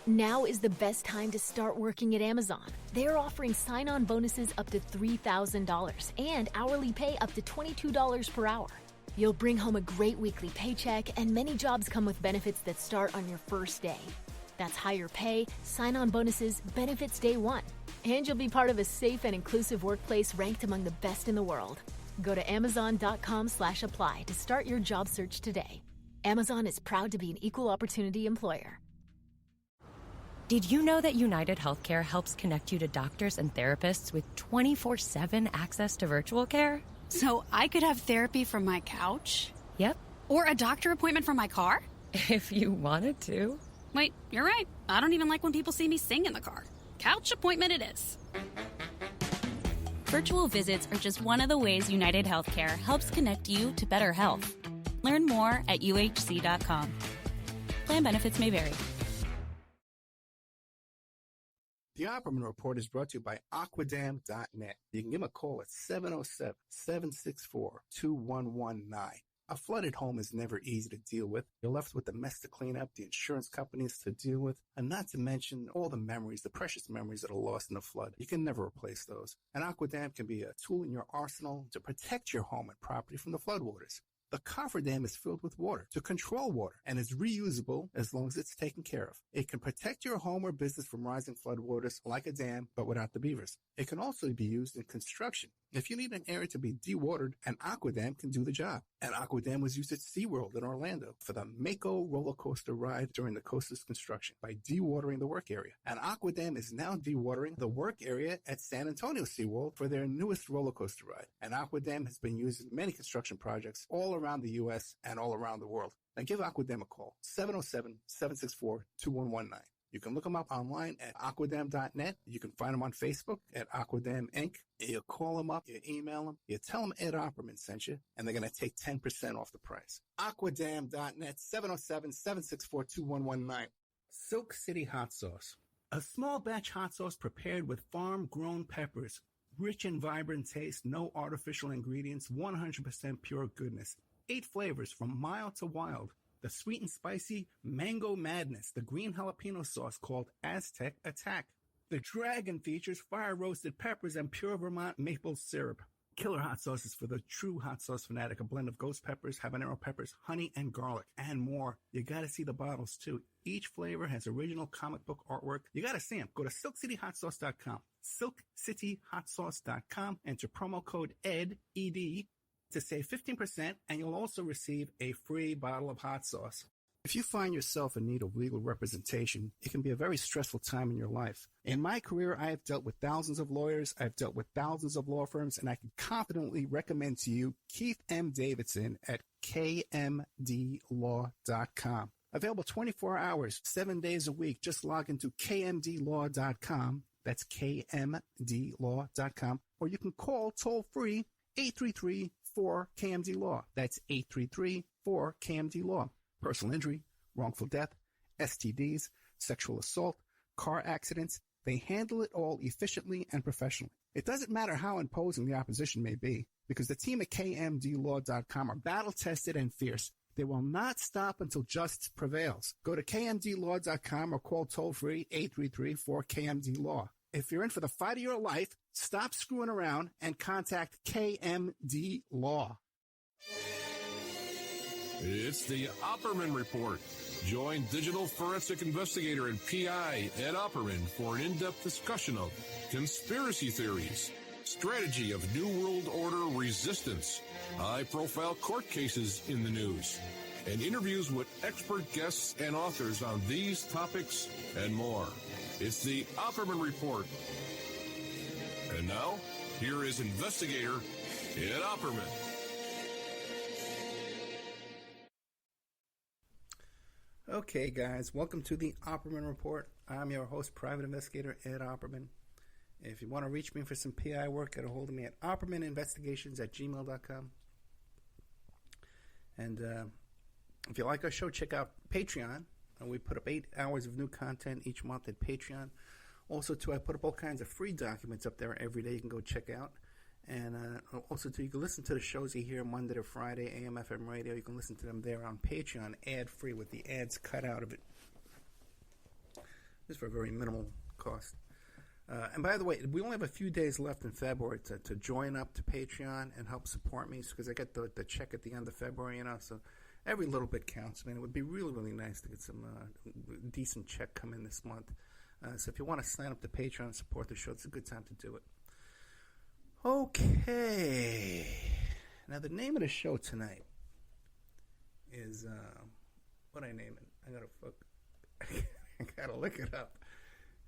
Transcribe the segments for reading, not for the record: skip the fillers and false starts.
Now is the best time to start working at Amazon. They're offering sign-on bonuses up to $3,000 and hourly pay up to $22 per hour. You'll bring home a great weekly paycheck, and many jobs come with benefits that start on your first day. That's higher pay, sign-on bonuses, benefits day one. And you'll be part of a safe and inclusive workplace ranked among the best in the world. Go to amazon.com/apply to start your job search today. Amazon is proud to be an equal opportunity employer. Did you know that United Healthcare helps connect you to doctors and therapists with 24/7 access to virtual care? So I could have therapy from my couch? Yep. Or a doctor appointment from my car? If you wanted to. Wait, you're right. I don't even like when people see me sing in the car. Couch appointment it is. Virtual visits are just one of the ways United Healthcare helps connect you to better health. Learn more at uhc.com. Plan benefits may vary. The Opperman Report is brought to you by Aquadam.net. You can give them a call at 707-764-2119. A flooded home is never easy to deal with. You're left with the mess to clean up, the insurance companies to deal with, and not to mention all the memories, the precious memories that are lost in the flood. You can never replace those. And Aquadam can be a tool in your arsenal to protect your home and property from the floodwaters. The cofferdam is filled with water to control water and is reusable as long as it's taken care of. It can protect your home or business from rising floodwaters like a dam, but without the beavers. It can also be used in construction. If you need an area to be dewatered, an Aquadam can do the job. An Aquadam was used at SeaWorld in Orlando for the Mako roller coaster ride during the coaster's construction by dewatering the work area. An Aquadam is now dewatering the work area at San Antonio SeaWorld for their newest roller coaster ride. An Aquadam has been used in many construction projects all around the U.S. and all around the world. Now give Aquadam a call, 707-764-2119. You can look them up online at aquadam.net. You can find them on Facebook at Aquadam Inc. You call them up, you email them, you tell them Ed Opperman sent you, and they're going to take 10% off the price. Aquadam.net, 707-764-2119. Silk City Hot Sauce. A small batch hot sauce prepared with farm-grown peppers. Rich and vibrant taste, no artificial ingredients, 100% pure goodness. 8 flavors from mild to wild. The sweet and spicy Mango Madness, the green jalapeno sauce called Aztec Attack. The Dragon features fire-roasted peppers and pure Vermont maple syrup. Killer hot sauces for the true hot sauce fanatic, a blend of ghost peppers, habanero peppers, honey, and garlic, and more. You gotta see the bottles, too. Each flavor has original comic book artwork. You gotta see them. Go to SilkCityHotSauce.com. SilkCityHotSauce.com. Enter promo code ED, ED, to save 15%, and you'll also receive a free bottle of hot sauce. If you find yourself in need of legal representation, it can be a very stressful time in your life. In my career, I have dealt with thousands of lawyers, I've dealt with thousands of law firms, and I can confidently recommend to you Keith M. Davidson at kmdlaw.com. Available 24 hours, 7 days a week. Just log into kmdlaw.com. That's kmdlaw.com. Or you can call toll-free 833-4KMD-LAW. That's 833-4KMD-LAW. Personal injury, wrongful death, STDs, sexual assault, car accidents, they handle it all efficiently and professionally. It doesn't matter how imposing the opposition may be, because the team at KMDlaw.com are battle-tested and fierce. They will not stop until justice prevails. Go to KMDlaw.com or call toll-free 833-4KMD-LAW. If you're in for the fight of your life, stop screwing around and contact KMD Law. It's the Opperman Report. Join digital forensic investigator and PI Ed Opperman for an in-depth discussion of conspiracy theories, strategy of New World Order resistance, high-profile court cases in the news, and interviews with expert guests and authors on these topics and more. It's the Opperman Report. And now, here is investigator Ed Opperman. Okay, guys, welcome to the Opperman Report. I'm your host, private investigator Ed Opperman. If you want to reach me for some PI work, get a hold of me at oppermaninvestigations@gmail.com. And if you like our show, check out Patreon. We put up 8 hours of new content each month at Patreon. Also, too, I put up all kinds of free documents up there every day you can go check out. And also, too, you can listen to the shows you hear Monday to Friday, AM, FM radio. You can listen to them there on Patreon, ad-free, with the ads cut out of it. just for a very minimal cost. And by the way, we only have a few days left in February to join up to Patreon and help support me, because I get the check at the end of February, so every little bit counts. I mean, it would be really, really nice to get some decent check come in this month. So if you want to sign up to Patreon and support the show, it's a good time to do it. Okay. Now, the name of the show tonight is, what I name it? I gotta look it up.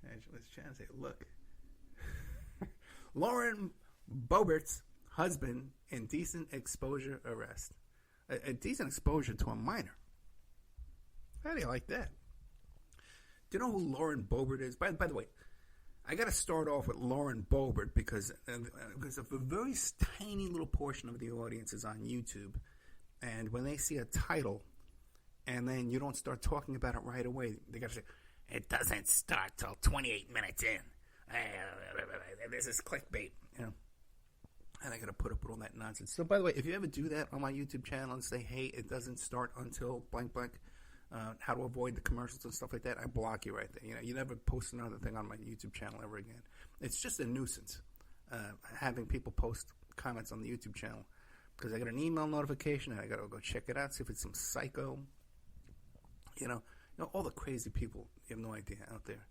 I was trying to say, look. Lauren Boebert's husband, indecent exposure arrest. A decent exposure to a minor. How do you like that? Do you know who Lauren Boebert is? By the way, I got to start off with Lauren Boebert because of a very tiny little portion of the audience is on YouTube. And when they see a title and then you don't start talking about it right away, they got to say, it doesn't start till 28 minutes in. This is clickbait, And I got to put up with all that nonsense. So, by the way, if you ever do that on my YouTube channel and say, hey, it doesn't start until blank blank, how to avoid the commercials and stuff like that, I block you right there. You never post another thing on my YouTube channel ever again. It's just a nuisance having people post comments on the YouTube channel, because I get an email notification and I got to go check it out, see if it's some psycho, all the crazy people. You have no idea out there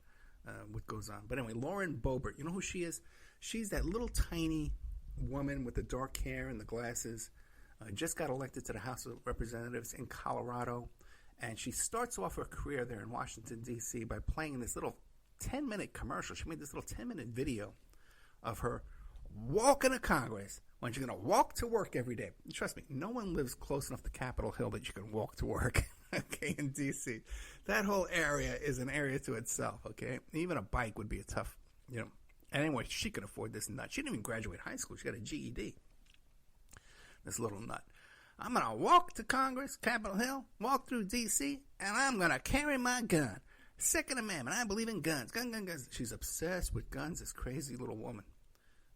what goes on. But anyway, Lauren Boebert, you know who she is? She's that little tiny woman with the dark hair and the glasses. Just got elected to the House of Representatives in Colorado. And she starts off her career there in Washington, D.C. by playing this little 10-minute commercial. She made this little 10-minute video of her walking to Congress when she's going to walk to work every day. Trust me, no one lives close enough to Capitol Hill that you can walk to work, okay, in D.C. That whole area is an area to itself, okay? Even a bike would be a tough, And anyway, she could afford this nut. She didn't even graduate high school. She got a GED. This little nut. I'm going to walk to Congress, Capitol Hill, walk through D.C., and I'm going to carry my gun. Second Amendment. I believe in guns. Guns. She's obsessed with guns, this crazy little woman.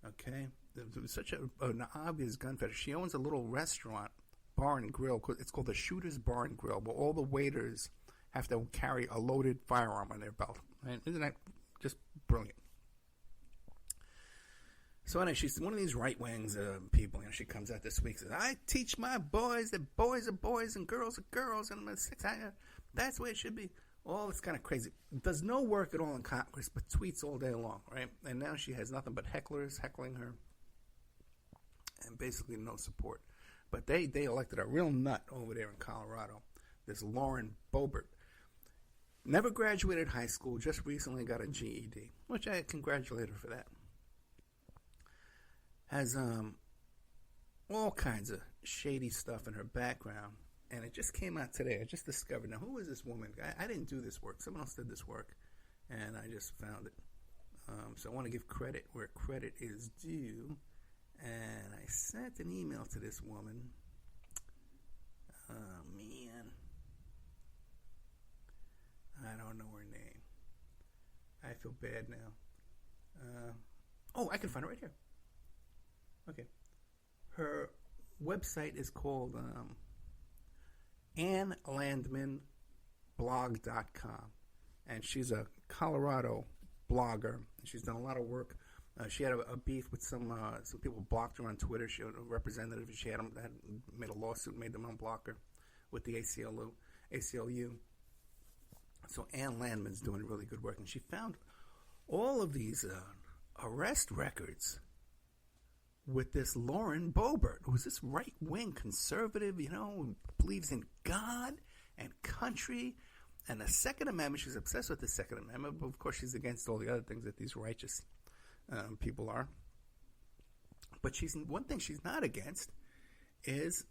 Okay? It was such an obvious gun fetish. She owns a little restaurant, bar and grill. It's called the Shooter's Bar and Grill, where all the waiters have to carry a loaded firearm on their belt. Right? Isn't that just brilliant? So anyway, she's one of these right-wings people. She comes out this week and says, I teach my boys that boys are boys and girls are girls, and that's the way it should be. All this kind of crazy. Does no work at all in Congress, but tweets all day long, right? And now she has nothing but hecklers heckling her, and basically no support. But they elected a real nut over there in Colorado, this Lauren Boebert. Never graduated high school, just recently got a GED, which I congratulate her for that. Has all kinds of shady stuff in her background, and it just came out today. I just discovered. Now, who is this woman? I didn't do this work. Someone else did this work, and I just found it. So I want to give credit where credit is due, and I sent an email to this woman. Oh, man. I don't know her name. I feel bad now. I can find it right here. Okay. Her website is called AnnLandmanBlog.com. And she's a Colorado blogger. She's done a lot of work. She had a beef with some people blocked her on Twitter. She had a representative. She had made a lawsuit, made them unblock her with the ACLU. So Ann Landman's doing really good work. And she found all of these arrest records with this Lauren Boebert, who's this right-wing conservative, who believes in God and country and the Second Amendment. She's obsessed with the Second Amendment, but of course she's against all the other things that these righteous people are. But one thing she's not against is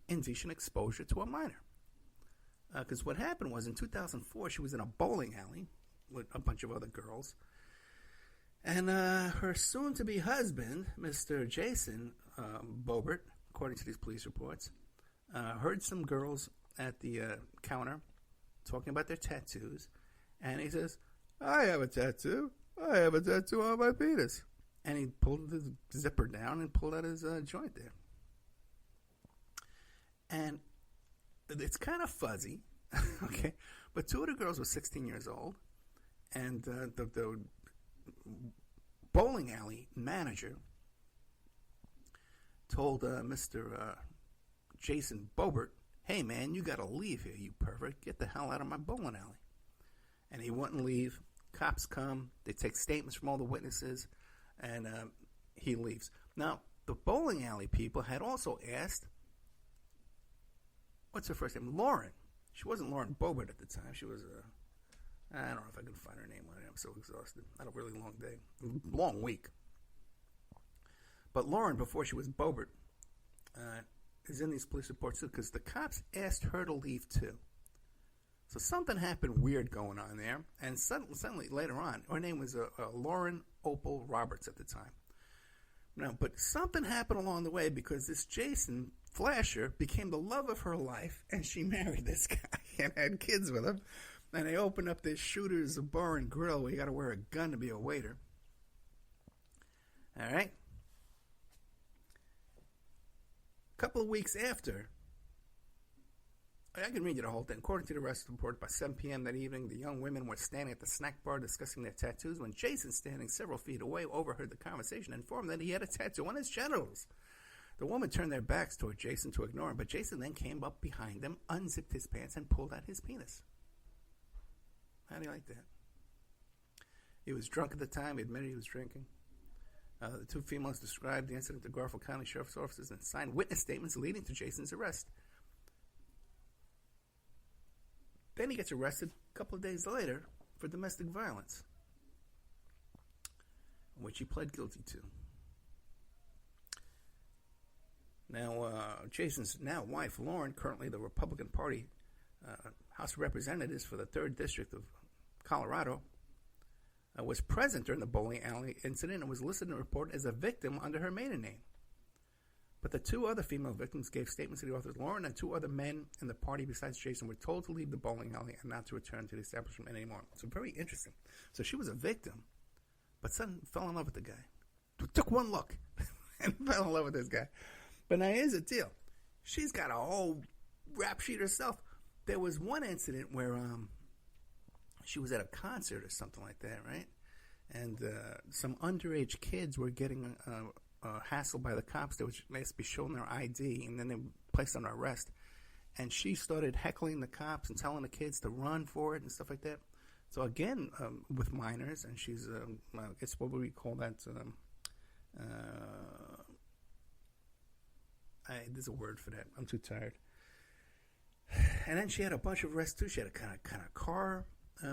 indecent exposure to a minor. Because what happened was in 2004, she was in a bowling alley with a bunch of other girls. And her soon-to-be husband, Mr. Jason Boebert, according to these police reports, heard some girls at the counter talking about their tattoos. And he says, I have a tattoo. I have a tattoo on my penis. And he pulled the zipper down and pulled out his joint there. And it's kind of fuzzy, okay? But two of the girls were 16 years old. And the bowling alley manager told Mr. Jason Boebert, "Hey, man, you got to leave here, you pervert. Get the hell out of my bowling alley." And he wouldn't leave. Cops come. They take statements from all the witnesses, and he leaves. Now, the bowling alley people had also asked, what's her first name? Lauren. She wasn't Lauren Boebert at the time. She was, I don't know if I can find her name on it. I'm so exhausted. I had a really long day. Long week. But Lauren, before she was Boebert, is in these police reports too, because the cops asked her to leave too. So something happened weird going on there, and suddenly later on, her name was Lauren Opal Roberts at the time. Now, but something happened along the way, because this Jason Flasher became the love of her life, and she married this guy and had kids with him. And they opened up this Shooter's Bar and Grill where you got to wear a gun to be a waiter. All right. A couple of weeks after, I can read you the whole thing. According to the arrest report, by 7 p.m. that evening, the young women were standing at the snack bar discussing their tattoos when Jason, standing several feet away, overheard the conversation and informed that he had a tattoo on his genitals. The woman turned their backs toward Jason to ignore him, but Jason then came up behind them, unzipped his pants, and pulled out his penis. How do you like that? He was drunk at the time. He admitted he was drinking. The two females described the incident to Garfield County Sheriff's officers and signed witness statements leading to Jason's arrest. Then he gets arrested a couple of days later for domestic violence, which he pled guilty to. Now, Jason's now wife, Lauren, currently the Republican Party House of Representatives for the 3rd District of Colorado, was present during the bowling alley incident and was listed in the report as a victim under her maiden name. But the two other female victims gave statements to the authors. Lauren and two other men in the party besides Jason were told to leave the bowling alley and not to return to the establishment anymore. So very interesting. So she was a victim, but suddenly fell in love with the guy. Took one look and fell in love with this guy. But now here's the deal. She's got a whole rap sheet herself. There was one incident where she was at a concert or something like that, right? And some underage kids were getting hassled by the cops. They were supposed to be showing their ID, and then they were placed under arrest. And she started heckling the cops and telling the kids to run for it and stuff like that. So again, with minors, and she's, I guess what would we call that? There's a word for that. I'm too tired. And then she had a bunch of arrests too. She had a kind of car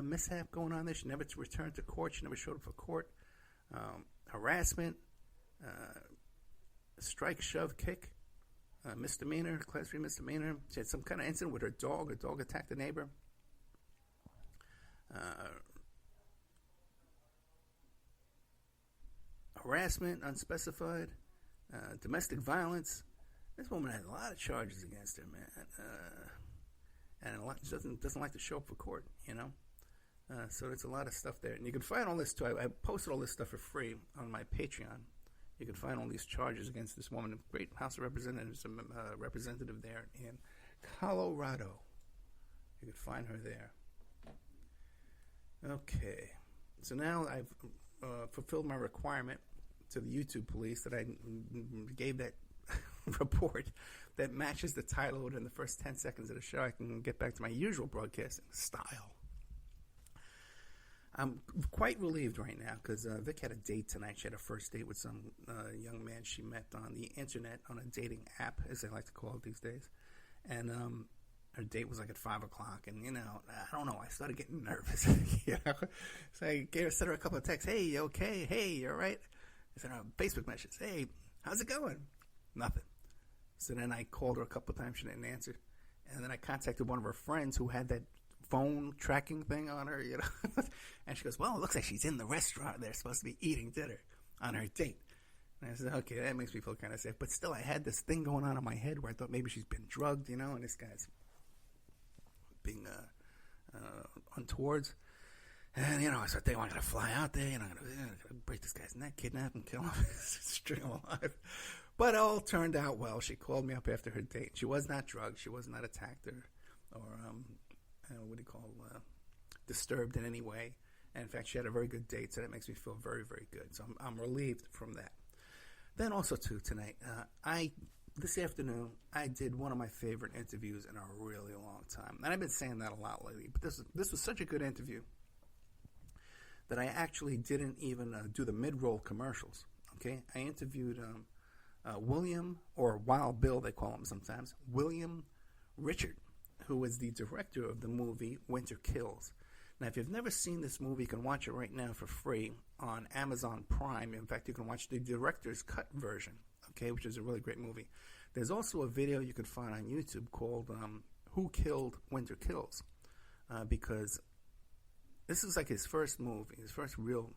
mishap going on there. She never returned to court. She never showed up for court. Harassment, strike, shove, kick, misdemeanor, class 3 misdemeanor. She had some kind of incident with her dog. Her dog attacked a neighbor. Harassment, unspecified, domestic violence. This woman had a lot of charges against her, man, and a lot, she doesn't like to show up for court, you know. So there's a lot of stuff there, and you can find all this too. I posted all this stuff for free on my Patreon. You can find all these charges against this woman, a great House of Representatives, representative there in Colorado. You can find her there. Okay, so now I've fulfilled my requirement to the YouTube police that I gave that report that matches the title within the first 10 seconds of the show. I can get back to my usual broadcasting style. I'm quite relieved right now because Vic had a date tonight. She had a first date with some young man she met on the internet on a dating app, as they like to call it these days. And her date was like at 5 o'clock. And, you know, I don't know. I started getting nervous. You know? So I sent her a couple of texts. Hey, you okay? Hey, you all right? I sent her a Facebook message. Hey, how's it going? Nothing. So then I called her a couple of times. She didn't answer. And then I contacted one of her friends who had that phone tracking thing on her, you know. And she goes, well, it looks like she's in the restaurant. They're supposed to be eating dinner on her date. And I said, okay, that makes me feel kind of safe. But still, I had this thing going on in my head where I thought maybe she's been drugged, you know, and this guy's being untoward. And, you know, I thought they wanted to fly out there, you know, I'm going to break this guy's neck, kidnap him, kill him, string him alive. But it all turned out well. She called me up after her date. She was not drugged. She was not attacked or what do you call, disturbed in any way. And in fact, she had a very good date, so that makes me feel very, very good. So I'm relieved from that. Then also, too, tonight, this afternoon, I did one of my favorite interviews in a really long time. And I've been saying that a lot lately. But this was such a good interview that I actually didn't even do the mid-roll commercials. Okay? I interviewed William, or Wild Bill, they call him sometimes, William Richard, who is the director of the movie Winter Kills. Now, if you've never seen this movie, you can watch it right now for free on Amazon Prime. In fact, you can watch the director's cut version, okay, which is a really great movie. There's also a video you can find on YouTube called Who Killed Winter Kills, because this is like his first movie, his first real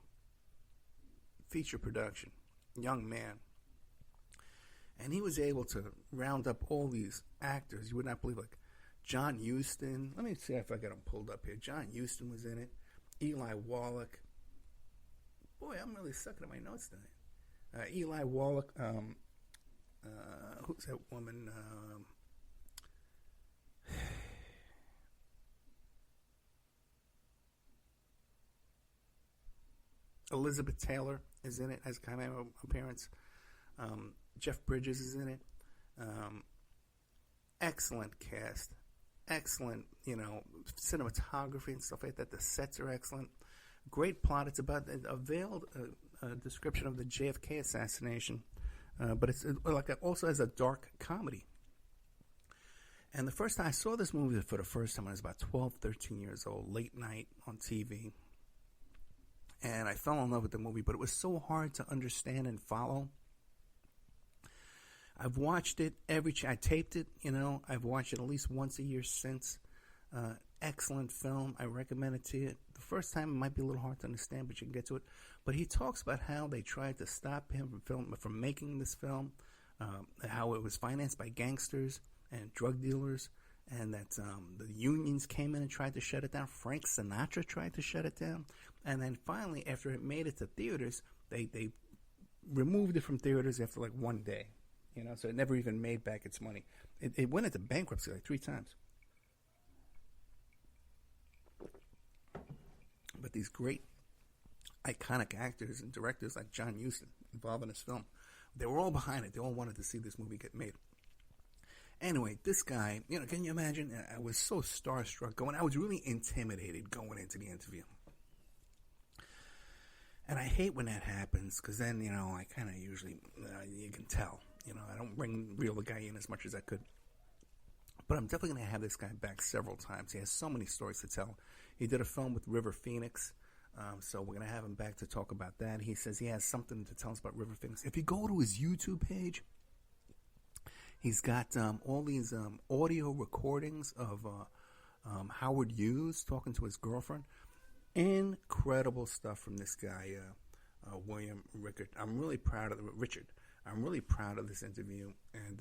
feature production, young man. And he was able to round up all these actors. You would not believe, like John Huston. Let me see if I got him pulled up here. John Huston was in it. Eli Wallach. Boy, I'm really sucking at my notes tonight. Eli Wallach. Who's that woman? Elizabeth Taylor is in it as kind of appearance. Jeff Bridges is in it. Excellent cast. Excellent, cinematography and stuff like that. The sets are excellent. Great plot. It's about a veiled description of the JFK assassination, but it's also has a dark comedy. And the first time I saw this movie for the first time, I was about 12, 13 years old, late night on TV. And I fell in love with the movie, but it was so hard to understand and follow. I've watched it I taped it, I've watched it at least once a year since. Excellent film. I recommend it to you. The first time it might be a little hard to understand, but you can get to it. But he talks about how they tried to stop him from making this film, how it was financed by gangsters and drug dealers, and that the unions came in and tried to shut it down. Frank Sinatra tried to shut it down. And then finally, after it made it to theaters, they removed it from theaters after like one day. So it never even made back its money. It went into bankruptcy like 3 times. But these great, iconic actors and directors like John Huston involved in this film, they were all behind it. They all wanted to see this movie get made. Anyway, this guy, can you imagine? I was so starstruck I was really intimidated going into the interview. And I hate when that happens because then, I kind of usually, you can tell. I don't reel the guy in as much as I could. But I'm definitely going to have this guy back several times. He has so many stories to tell. He did a film with River Phoenix, so we're going to have him back to talk about that. He says he has something to tell us about River Phoenix. If you go to his YouTube page, he's got all these audio recordings of Howard Hughes talking to his girlfriend. Incredible stuff from this guy, William Richard. I'm really proud of Richard. I'm really proud of this interview, and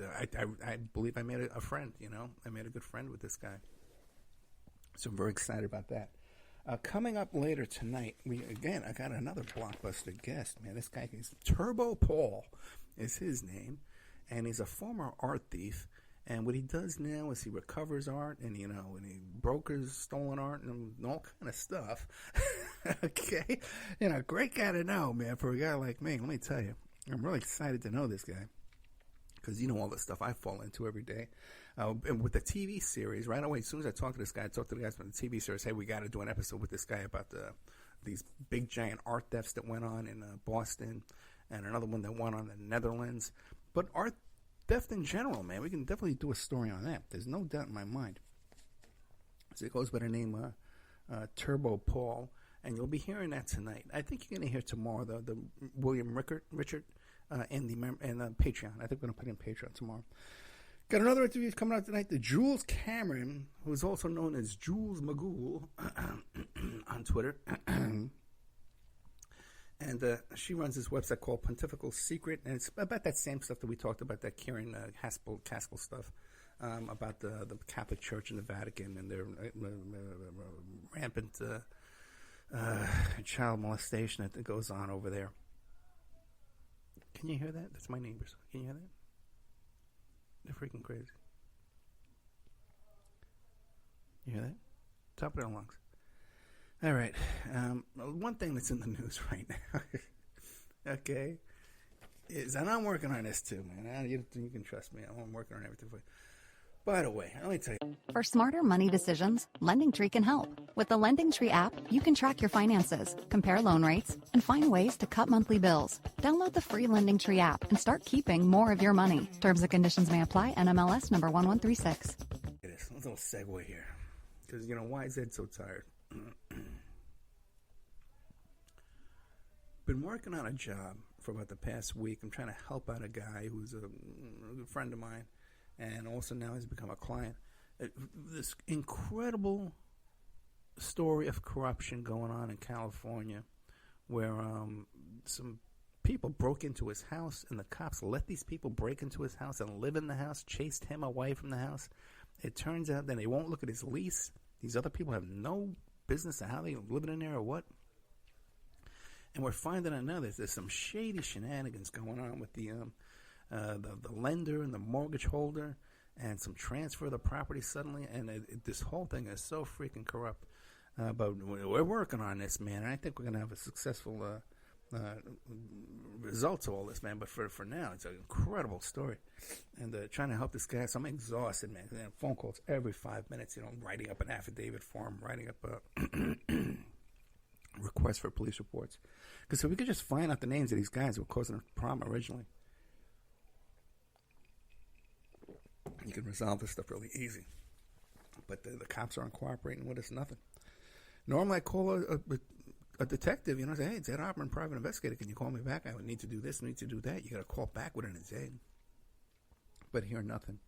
I believe I made a friend, I made a good friend with this guy. So I'm very excited about that. Coming up later tonight, I got another blockbuster guest, man. This guy is Turbo Paul is his name, and he's a former art thief, and what he does now is he recovers art, and, and he brokers stolen art and all kind of stuff. Okay? Great guy to know, man, for a guy like me. Let me tell you. I'm really excited to know this guy because all the stuff I fall into every day. And with the TV series, right away, as soon as I talk to this guy, I talk to the guys from the TV series, hey, we got to do an episode with this guy about these big, giant art thefts that went on in Boston and another one that went on in the Netherlands. But art theft in general, man, we can definitely do a story on that. There's no doubt in my mind. So it goes by the name Turbo Paul. And you'll be hearing that tonight. I think you're going to hear tomorrow the William Richard and the Patreon. I think we're going to put in Patreon tomorrow. Got another interview coming out tonight. The Jules Cameron, who is also known as Jules Magoo on Twitter. And she runs this website called Pontifical Secret. And it's about that same stuff that we talked about, that Karen Haskell stuff. About the Catholic Church and the Vatican and their rampant child molestation that goes on over there. Can you hear that? That's my neighbors. Can you hear that? They're freaking crazy. You hear that? Top of their lungs. All right. One thing that's in the news right now, okay, is, and I'm working on this too, man. You can trust me. I'm working on everything for you. By the way, let me tell you. For smarter money decisions, LendingTree can help. With the LendingTree app, you can track your finances, compare loan rates, and find ways to cut monthly bills. Download the free LendingTree app and start keeping more of your money. Terms and conditions may apply. NMLS number 1136. It is. Let's little segue here. Because, why is Ed so tired? Been working on a job for about the past week. I'm trying to help out a guy who's a good friend of mine, and also now he's become a client. This incredible story of corruption going on in California, where some people broke into his house, and the cops let these people break into his house and live in the house, chased him away from the house. It turns out that they won't look at his lease. These other people have no business of how they living in there or what. And we're finding out now that there's some shady shenanigans going on with the lender and the mortgage holder, and some transfer of the property suddenly. And this whole thing is so freaking corrupt. But we're working on this, man. And I think we're going to have a successful result to all this, man. But for now, it's an incredible story. And trying to help this guy. So I'm exhausted, man. Phone calls every 5 minutes, writing up an affidavit for him, writing up a request for police reports. Because if we could just find out the names of these guys who were causing a problem originally, you can resolve this stuff really easy. But the cops aren't cooperating with us, nothing. Normally I call a detective, say, hey, it's Ed Opperman, private investigator. Can you call me back? I would need to do this, need to do that. You got to call back within a day. But here, nothing.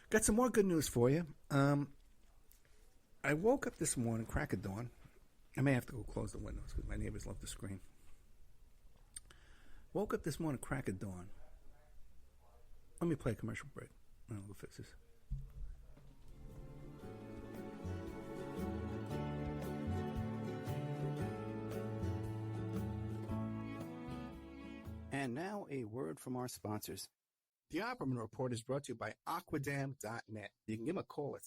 Got some more good news for you. I woke up this morning, crack of dawn. I may have to go close the windows because my neighbors love to scream. Woke up this morning, crack of dawn. Let me play a commercial break. I'll go fix this. And now a word from our sponsors. The Opperman Report is brought to you by Aquadam.net. You can give them a call at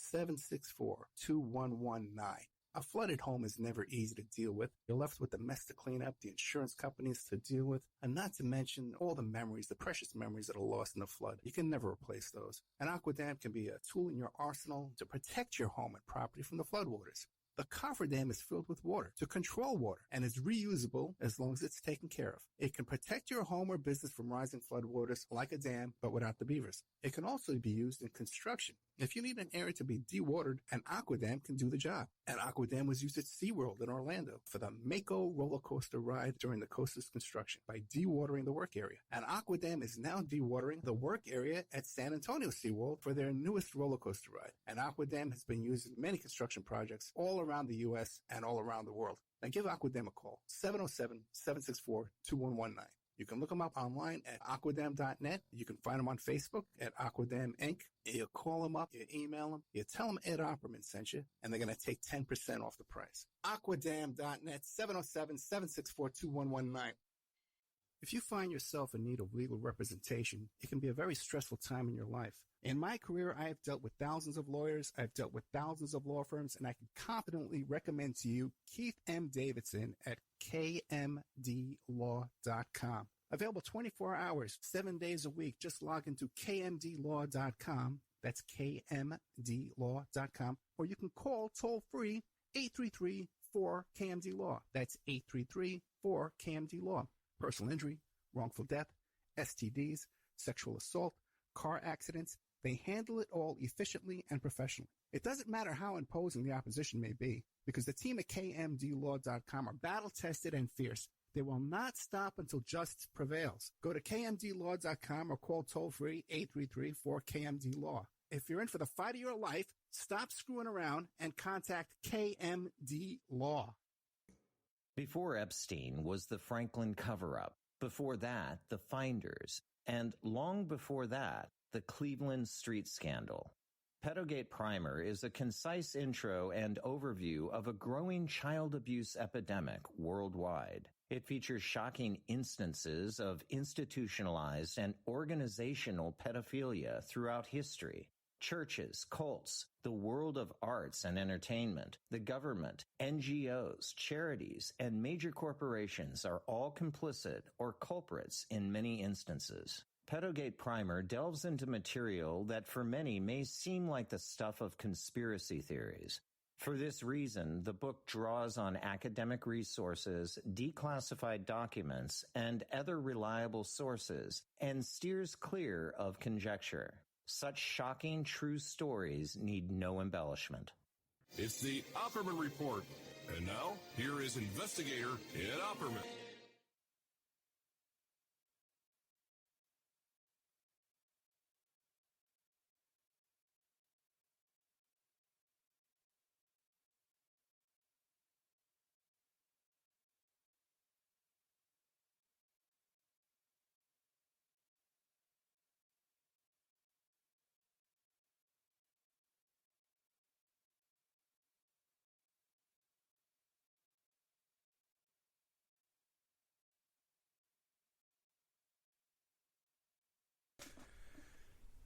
707-764-2119. A flooded home is never easy to deal with. You're left with the mess to clean up, the insurance companies to deal with, and not to mention all the memories, the precious memories that are lost in the flood. You can never replace those. And Aquadam can be a tool in your arsenal to protect your home and property from the floodwaters. The cofferdam is filled with water to control water and is reusable as long as it's taken care of. It can protect your home or business from rising floodwaters like a dam, but without the beavers. It can also be used in construction. If you need an area to be dewatered, an Aquadam can do the job. An Aquadam was used at SeaWorld in Orlando for the Mako roller coaster ride during the coaster's construction by dewatering the work area. An Aquadam is now dewatering the work area at San Antonio SeaWorld for their newest roller coaster ride. An Aquadam has been used in many construction projects all around the U.S. and all around the world. Now give Aquadam a call, 707-764-2119. You can look them up online at aquadam.net. You can find them on Facebook at Aquadam Inc. You call them up, you email them, you tell them Ed Opperman sent you, and they're going to take 10% off the price. Aquadam.net, 707-764-2119. If you find yourself in need of legal representation, it can be a very stressful time in your life. In my career, I have dealt with thousands of lawyers, I've dealt with thousands of law firms, and I can confidently recommend to you Keith M. Davidson at kmdlaw.com. Available 24 hours, 7 days a week. Just log into kmdlaw.com. That's kmdlaw.com. Or you can call toll-free 833-4KMD-LAW. That's 833-4KMD-LAW. Personal injury, wrongful death, STDs, sexual assault, car accidents. They handle it all efficiently and professionally. It doesn't matter how imposing the opposition may be, because the team at kmdlaw.com are battle-tested and fierce. They will not stop until justice prevails. Go to kmdlaw.com or call toll-free 833-4KMD-LAW. If you're in for the fight of your life, stop screwing around and contact KMD Law. Before Epstein was the Franklin cover-up. Before that, the Finders. And long before that, the Cleveland Street Scandal. Pedogate Primer is a concise intro and overview of a growing child abuse epidemic worldwide. It features shocking instances of institutionalized and organizational pedophilia throughout history. Churches, cults, the world of arts and entertainment, the government, NGOs, charities, and major corporations are all complicit or culprits in many instances. Pedogate Primer delves into material that for many may seem like the stuff of conspiracy theories. For this reason, the book draws on academic resources, declassified documents, and other reliable sources, and steers clear of conjecture. Such shocking true stories need no embellishment. It's the Opperman Report. And now, here is investigator Ed Opperman.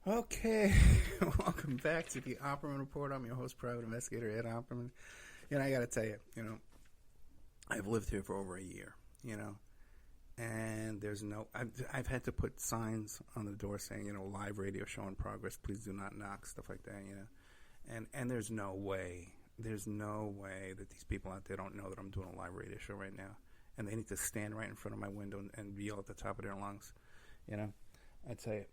Okay, welcome back to the Opperman Report. I'm your host, private investigator Ed Opperman. I got to tell you, I've lived here for over a year, and there's I've had to put signs on the door saying, live radio show in progress, please do not knock, stuff like that, and there's no way that these people out there don't know that I'm doing a live radio show right now, and they need to stand right in front of my window and yell at the top of their lungs, I tell you.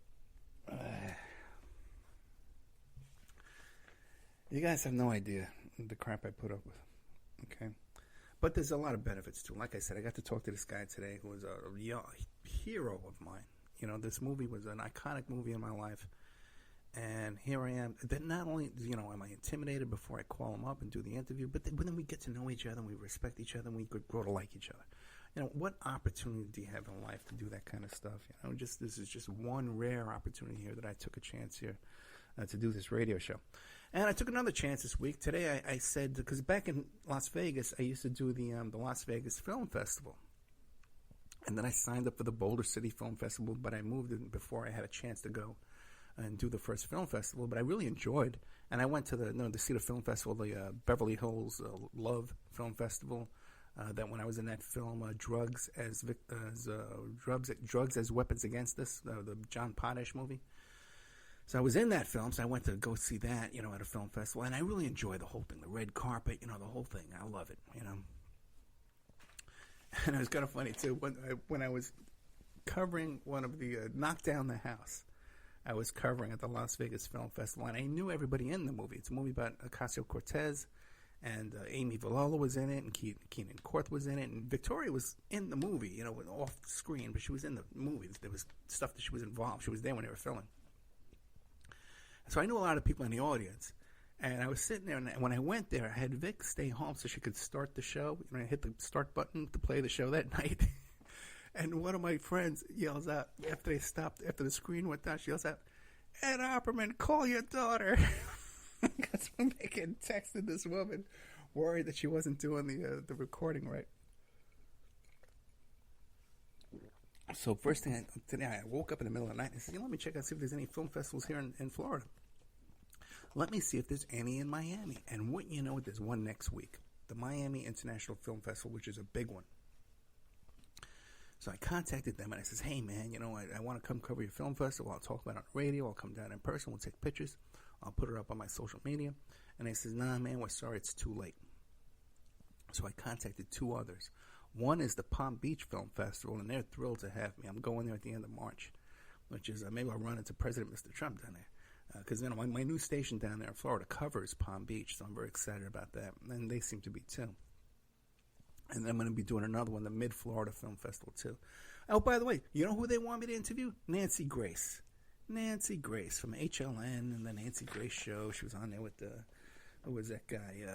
You guys have no idea the crap I put up with, okay? But there's a lot of benefits to it. Like I said, I got to talk to this guy today who was a hero of mine. This movie was an iconic movie in my life, and here I am. Then not only, am I intimidated before I call him up and do the interview, but then we get to know each other, and we respect each other, and we grow to like each other. What opportunity do you have in life to do that kind of stuff? This is just one rare opportunity here that I took a chance here to do this radio show. And I took another chance this week. Today I said, because back in Las Vegas, I used to do the Las Vegas Film Festival. And then I signed up for the Boulder City Film Festival, but I moved in before I had a chance to go and do the first film festival. But I really enjoyed, and I went to the Cedar Film Festival, the Beverly Hills Love Film Festival. That when I was in that film, Drugs as Weapons Against Us, the John Potash movie. So I was in that film, so I went to go see that, at a film festival, and I really enjoyed the whole thing, the red carpet, the whole thing. I love it, And it was kind of funny too when I was covering one of the Knock Down the House. I was covering at the Las Vegas Film Festival, and I knew everybody in the movie. It's a movie about Ocasio-Cortez. And Amy Villala was in it, and Keenan Korth was in it, and Victoria was in the movie, off the screen, but she was in the movie. There was stuff that she was involved. She was there when they were filming. So I knew a lot of people in the audience, and I was sitting there, and when I went there, I had Vic stay home so she could start the show. I hit the start button to play the show that night, and one of my friends yells out, after the screen went down, she yells out, "Ed Opperman, call your daughter." Because when they had texted this woman, worried that she wasn't doing the recording right. So first thing today, I woke up in the middle of the night and I said, let me check out, see if there's any film festivals here in Florida. Let me see if there's any in Miami. And wouldn't you know it, there's one next week. The Miami International Film Festival, which is a big one. So I contacted them and I says, hey man, I want to come cover your film festival. I'll talk about it on the radio. I'll come down in person. We'll take pictures. I'll put it up on my social media. And they says, nah, man, we're sorry, it's too late. So I contacted two others. One is the Palm Beach Film Festival, and they're thrilled to have me. I'm going there at the end of March, which is maybe I'll run into President Mr. Trump down there. Because my new station down there in Florida covers Palm Beach, so I'm very excited about that. And they seem to be too. And then I'm going to be doing another one, the Mid-Florida Film Festival too. Oh, by the way, you know who they want me to interview? Nancy Grace. Nancy Grace from HLN and the Nancy Grace Show. She was on there with who was that guy?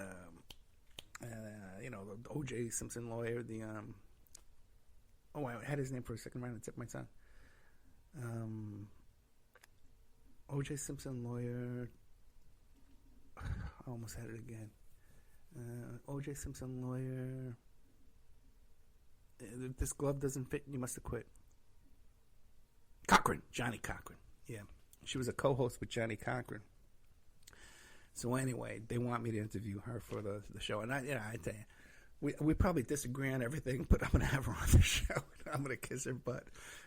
The O.J. Simpson lawyer. I had his name for a second right on the tip of my tongue. O.J. Simpson lawyer. I almost had it again. O.J. Simpson lawyer. If this glove doesn't fit, you must have quit. Johnny Cochran. Yeah. She was a co-host with Johnny Cochran So anyway, they want me to interview her for the show. And I tell you, we probably disagree on everything, but I'm going to have her on the show. I'm going to kiss her butt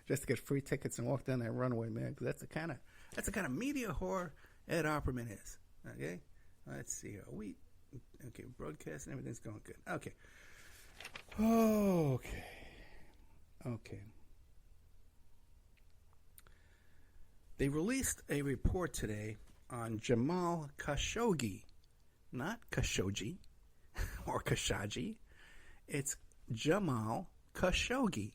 just to get free tickets and walk down that runway, man. Because that's the kind of media whore Ed Opperman is. Okay? Let's see. Okay, broadcast and everything's going good. Okay. They released a report today on Jamal Khashoggi. Not Khashoggi or Khashoggi. It's Jamal Khashoggi,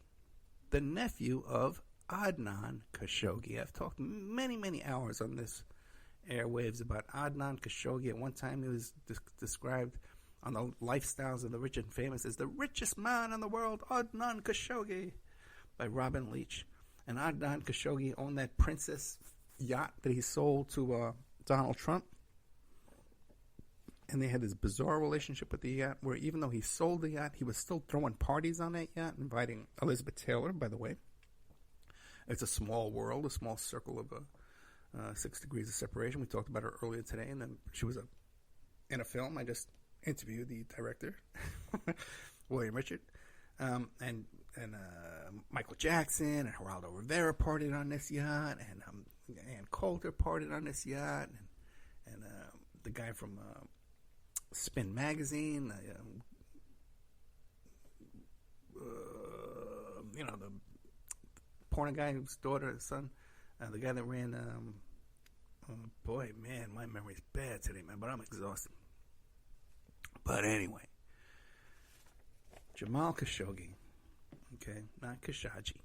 the nephew of Adnan Khashoggi. I've talked many, many hours on this airwaves about Adnan Khashoggi. At one time, he was described on the Lifestyles of the Rich and Famous as the richest man in the world, Adnan Khashoggi, by Robin Leach. And Adnan Khashoggi owned that Princess yacht that he sold to Donald Trump. And they had this bizarre relationship with the yacht where even though he sold the yacht, he was still throwing parties on that yacht, inviting Elizabeth Taylor, by the way. It's a small world, a small circle of 6 degrees of separation. We talked about her earlier today, and then she was in a film. I just interviewed the director, William Richard, and Michael Jackson and Geraldo Rivera partied on this yacht, and Ann Coulter partied on this yacht, and the guy from Spin Magazine, the porn guy whose daughter, son, the guy that ran, boy, man, my memory's bad today, man, but I'm exhausted. But anyway, Jamal Khashoggi, okay, not Khashoggi,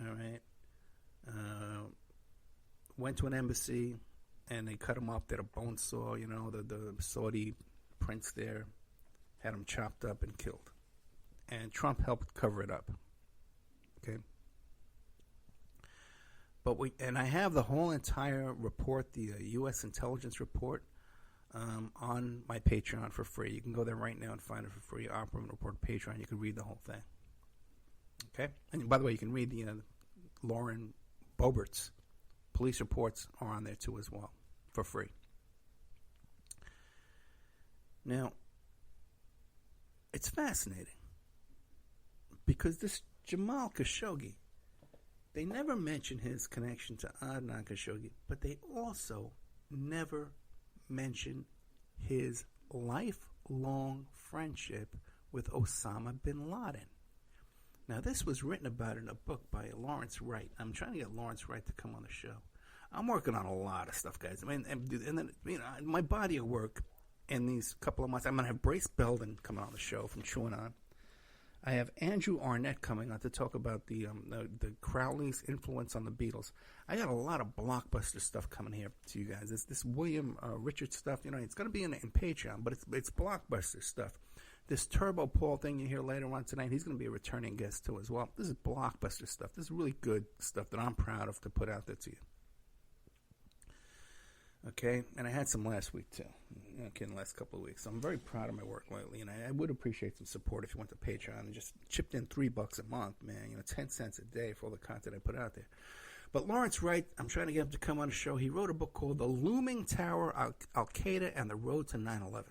all right, went to an embassy, and they cut him up. They had a bone saw, the Saudi prince there had him chopped up and killed. And Trump helped cover it up. Okay? And I have the whole entire report, the U.S. intelligence report, on my Patreon for free. You can go there right now and find it for free. Opperman Report Patreon. You can read the whole thing. Okay? And by the way, you can read the Lauren Boebert's police reports are on there too as well, for free. Now, it's fascinating because this Jamal Khashoggi, they never mention his connection to Adnan Khashoggi, but they also never mention his lifelong friendship with Osama bin Laden. Now, this was written about in a book by Lawrence Wright. I'm trying to get Lawrence Wright to come on the show. I'm working on a lot of stuff, guys. I mean, and then, my body of work in these couple of months, I'm going to have Brace Belden coming on the show from Chewing On. I have Andrew Arnett coming on to talk about the Crowley's influence on the Beatles. I got a lot of blockbuster stuff coming here to you guys. This William Richard stuff, it's going to be in Patreon, but it's blockbuster stuff. This Turbo Paul thing you hear later on tonight, he's going to be a returning guest too as well. This is blockbuster stuff. This is really good stuff that I'm proud of to put out there to you. Okay, and I had some last week too. Okay, in the last couple of weeks. So I'm very proud of my work lately, and I would appreciate some support if you went to Patreon and just chipped in $3 a month, man. 10 cents a day for all the content I put out there. But Lawrence Wright, I'm trying to get him to come on the show. He wrote a book called The Looming Tower, Al-Qaeda and the Road to 9/11.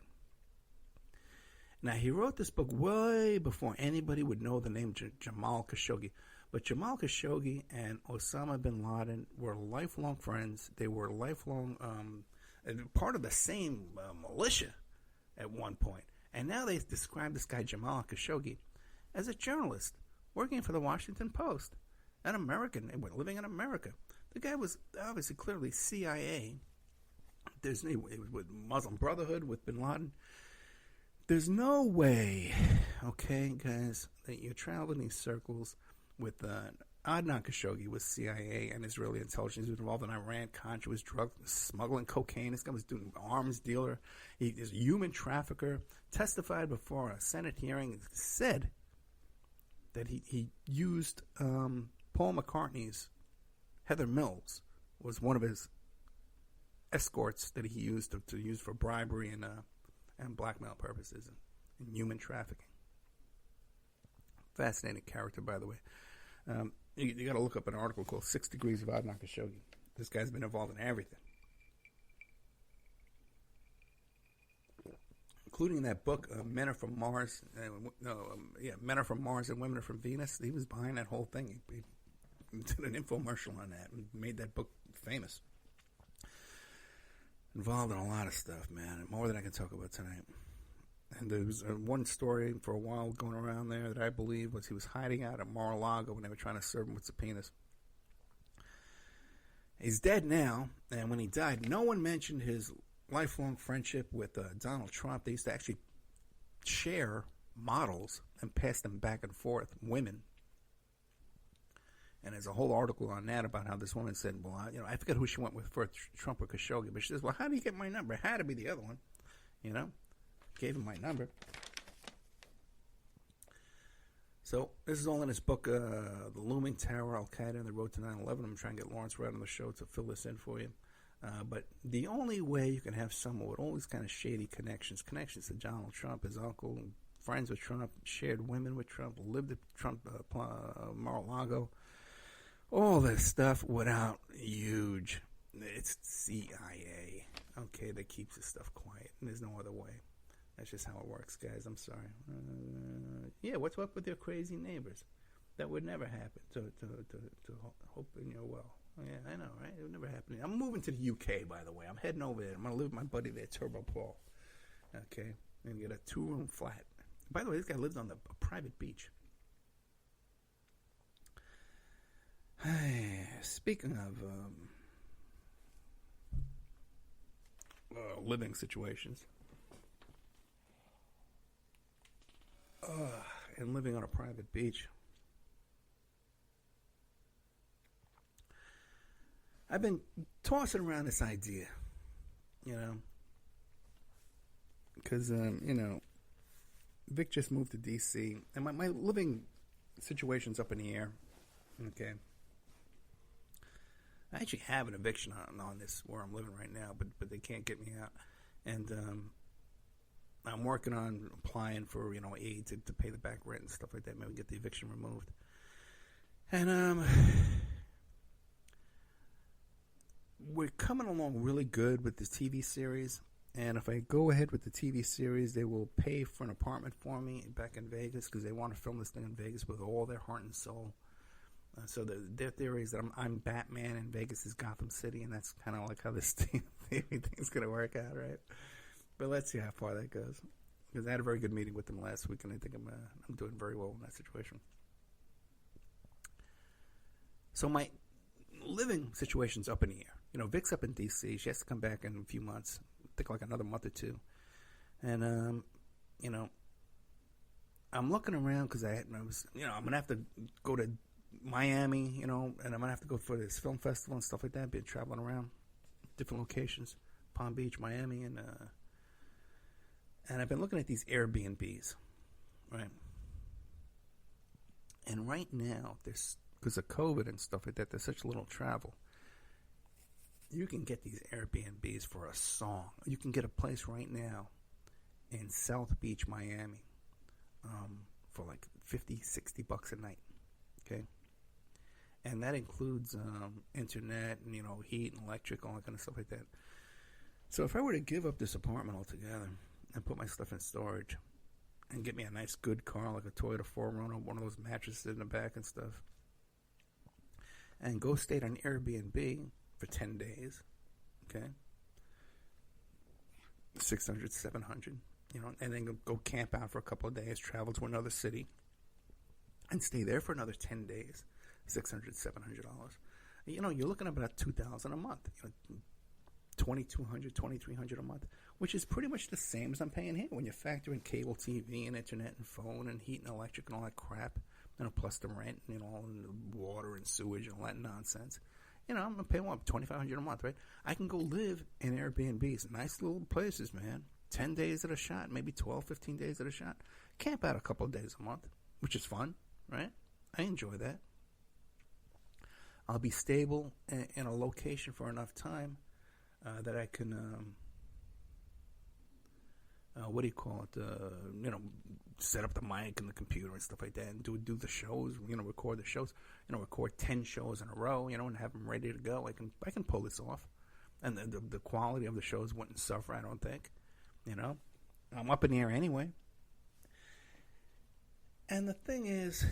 Now, he wrote this book way before anybody would know the name Jamal Khashoggi. But Jamal Khashoggi and Osama bin Laden were lifelong friends. They were lifelong part of the same militia at one point. And now they describe this guy, Jamal Khashoggi, as a journalist working for the Washington Post, an American, living in America. The guy was obviously clearly CIA. It was with Muslim Brotherhood, with bin Laden. There's no way, okay, guys, that you travel in these circles with Adnan Khashoggi was CIA and Israeli intelligence. He was involved in Iran-Contra, was drug smuggling cocaine. This guy was doing arms dealer. He is a human trafficker. Testified before a Senate hearing, said that he used Paul McCartney's Heather Mills was one of his escorts that he used to use for bribery and blackmail purposes and human trafficking. Fascinating character, by the way. You got to look up an article called 6 Degrees of Adnan Khashoggi. This guy's been involved in everything. including that book, Men Are From Mars. Men Are From Mars and Women Are From Venus. He was behind that whole thing. He did an infomercial on that and made that book famous. Involved in a lot of stuff, man. More than I can talk about tonight. And there was one story for a while going around there that I believe was he was hiding out at Mar-a-Lago when they were trying to serve him with subpoenas. He's dead now, and when he died, no one mentioned his lifelong friendship with Donald Trump. They used to actually share models and pass them back and forth, women. And there's a whole article on that about how this woman said, well, I forget who she went with for Trump or Khashoggi, but she says, well, how do you get my number? It had to be the other one, Gave him my number. So this is all in his book, The Looming Tower, Al-Qaeda, and the Road to 9/11. I'm trying to get Lawrence right on the show to fill this in for you. But the only way you can have someone with all these kind of shady connections to Donald Trump, his uncle, friends with Trump, shared women with Trump, lived at Trump Mar-a-Lago, all this stuff without it's CIA, okay, that keeps this stuff quiet, and there's no other way. That's just how it works, guys. I'm sorry. What's up with your crazy neighbors? That would never happen. To hope in your well. Yeah, I know, right? It would never happen. I'm moving to the UK, by the way. I'm heading over there. I'm going to live with my buddy there, Turbo Paul. Okay? I'm going to get a 2-room flat. By the way, this guy lives on a private beach. Speaking of living situations and living on a private beach, I've been tossing around this idea, because, Vic just moved to D.C., and my living situation's up in the air, okay? I actually have an eviction on this where I'm living right now, but they can't get me out, and I'm working on applying for, aid to pay the back rent and stuff like that, maybe get the eviction removed, and we're coming along really good with this TV series, and if I go ahead with the TV series, they will pay for an apartment for me back in Vegas because they want to film this thing in Vegas with all their heart and soul. So their theory is that I'm Batman and Vegas is Gotham City, and that's kind of like how this thing's going to work out, right? But let's see how far that goes, because I had a very good meeting with them last week, and I think I'm doing very well in that situation. So my living situation's up in the air. Vic's up in D.C. She has to come back in a few months. I think like another month or two. And, I'm looking around because I'm going to have to go to Miami, and I'm going to have to go for this film festival and stuff like that. Been traveling around different locations, Palm Beach, Miami, and I've been looking at these Airbnbs, right? And right now, because of COVID and stuff like that, there's such little travel. You can get these Airbnbs for a song. You can get a place right now in South Beach, Miami, for like $50, $60 a night, okay? And that includes internet and, heat and electric, all that kind of stuff like that. So if I were to give up this apartment altogether and put my stuff in storage and get me a nice good car, like a Toyota 4Runner, one of those mattresses in the back and stuff, and go stay at an Airbnb for 10 days, okay? 600, 700, and then go camp out for a couple of days, travel to another city, and stay there for another 10 days, $600, $700. You're looking at about $2,000 a month, $2,200, $2,300 a month, which is pretty much the same as I'm paying here when you factor in cable TV and internet and phone and heat and electric and all that crap, plus the rent, and the water and sewage and all that nonsense. I'm going to pay $2,500 a month, right? I can go live in Airbnbs, nice little places, man. 10 days at a shot, maybe 12, 15 days at a shot. Camp out a couple of days a month, which is fun, right? I enjoy that. I'll be stable in a location for enough time that I can, set up the mic and the computer and stuff like that, and do the shows, record the shows, record 10 shows in a row, and have them ready to go. I can pull this off, and the quality of the shows wouldn't suffer, I don't think, I'm up in the air anyway. And the thing is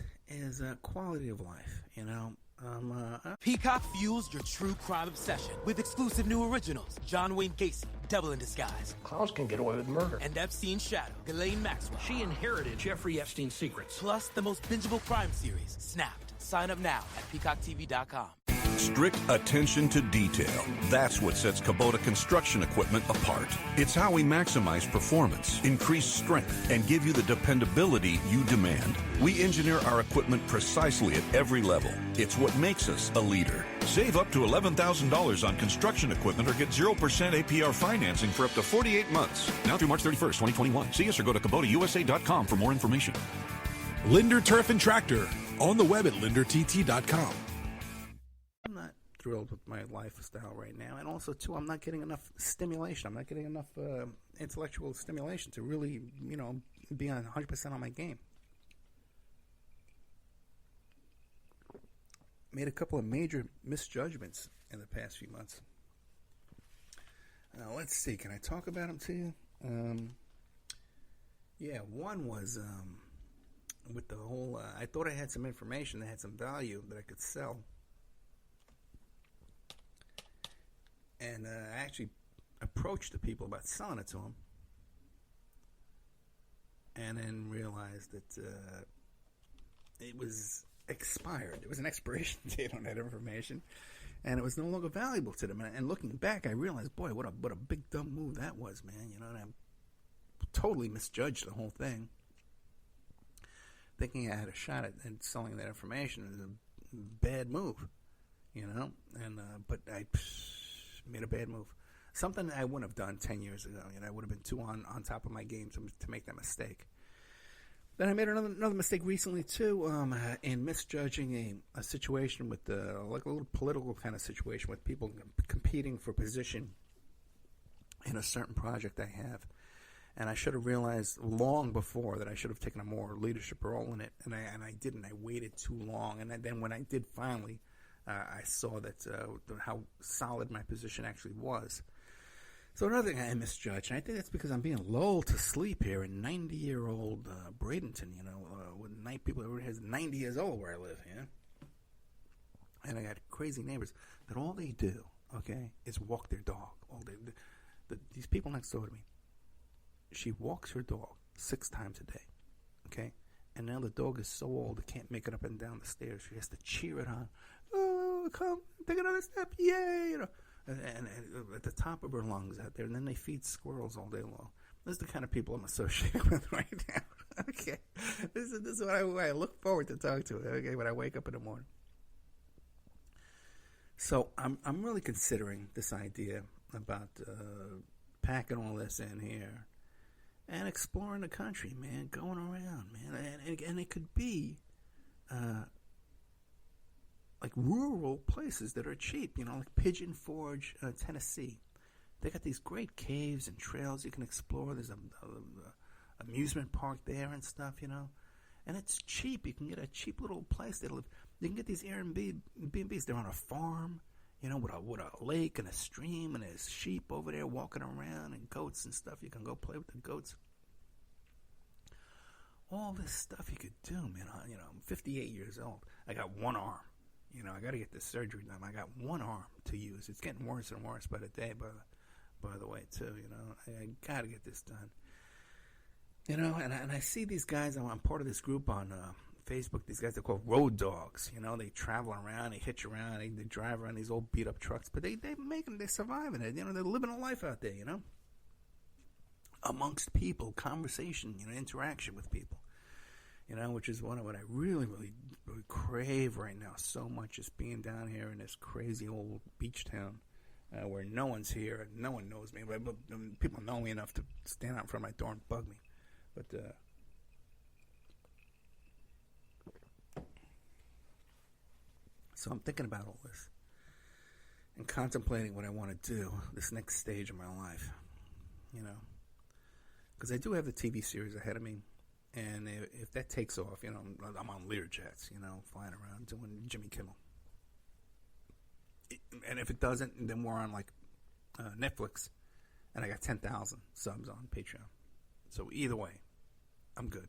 quality of life, you know. Peacock fuels your true crime obsession with exclusive new originals. John Wayne Gacy, Devil in Disguise. Clowns can get away with murder. And Epstein's shadow, Ghislaine Maxwell. She inherited Jeffrey Epstein's secrets. Plus the most bingeable crime series, Snapped. Sign up now at peacocktv.com. Strict attention to detail. That's what sets Kubota construction equipment apart. It's how we maximize performance, increase strength, and give you the dependability you demand. We engineer our equipment precisely at every level. It's what makes us a leader. Save up to $11,000 on construction equipment or get 0% APR financing for up to 48 months. Now through March 31st, 2021. See us or go to KubotaUSA.com for more information. Linder Turf and Tractor. On the web at lindertt.com. I'm not thrilled with my lifestyle right now. And also, too, I'm not getting enough stimulation. I'm not getting enough intellectual stimulation to really, you know, be on 100% on my game. Made a couple of major misjudgments in the past few months. Now, let's see. Can I talk about them to you? Yeah, one was with the whole... I thought I had some information that had some value that I could sell. And I actually approached the people about selling it to them. And then realized that it was expired. There was an expiration date on that information. And it was no longer valuable to them. And looking back, I realized, boy, what a big dumb move that was, man. You know, and I totally misjudged the whole thing. Thinking I had a shot at selling that information is a bad move, you know. And but I made a bad move. Something I wouldn't have done 10 years ago. You know, I would have been too on top of my game to make that mistake. Then I made another mistake recently too, in misjudging a situation with like a little political kind of situation with people competing for position in a certain project I have. And I should have realized long before that I should have taken a more leadership role in it, and I didn't. I waited too long, and then when I did finally, I saw that how solid my position actually was. So another thing I misjudged, and I think that's because I'm being lulled to sleep here in 90-year-old Bradenton, you know, with people everybody has 90 years old where I live, yeah. And I got crazy neighbors that all they do, okay, is walk their dog all day. These people next door to me. She walks her dog 6 times a day, okay? And now the dog is so old it can't make it up and down the stairs. She has to cheer it on. Oh, come, take another step, yay, you know. And at the top of her lungs out there. And then they feed squirrels all day long. This is the kind of people I'm associated with right now, okay? This is what I look forward to talk to, okay, when I wake up in the morning. So I'm really considering this idea about packing all this in here. And exploring the country, man, going around, man, and it could be like rural places that are cheap, you know, like Pigeon Forge, Tennessee. They got these great caves and trails you can explore. There's a amusement park there and stuff, you know, and it's cheap. You can get a cheap little place to live. You can get these Airbnbs. They're on a farm, you know, with a lake and a stream, and there's sheep over there walking around and goats and stuff. You can go play with the goats. All this stuff you could do, man. You know, I'm 58 years old. I got one arm. You know, I got to get this surgery done. I got one arm to use. It's getting worse and worse by the day, by the way, too. You know, I got to get this done. You know, and I see these guys. I'm part of this group on Facebook. These guys are called road dogs. You know, they travel around, they hitch around, they drive around these old beat up trucks, but they're surviving it. You know, they're living a life out there. You know, amongst people, conversation, you know, interaction with people. You know, which is what I really, really, really crave right now so much, is being down here in this crazy old beach town where no one's here and no one knows me. But people know me enough to stand out in front of my door and bug me. But so I'm thinking about all this and contemplating what I want to do this next stage of my life. You know, because I do have the TV series ahead of me. And if that takes off, you know, I'm on Learjets, you know, flying around doing Jimmy Kimmel. And if it doesn't, then we're on like Netflix, and I got 10,000 subs on Patreon. So either way, I'm good.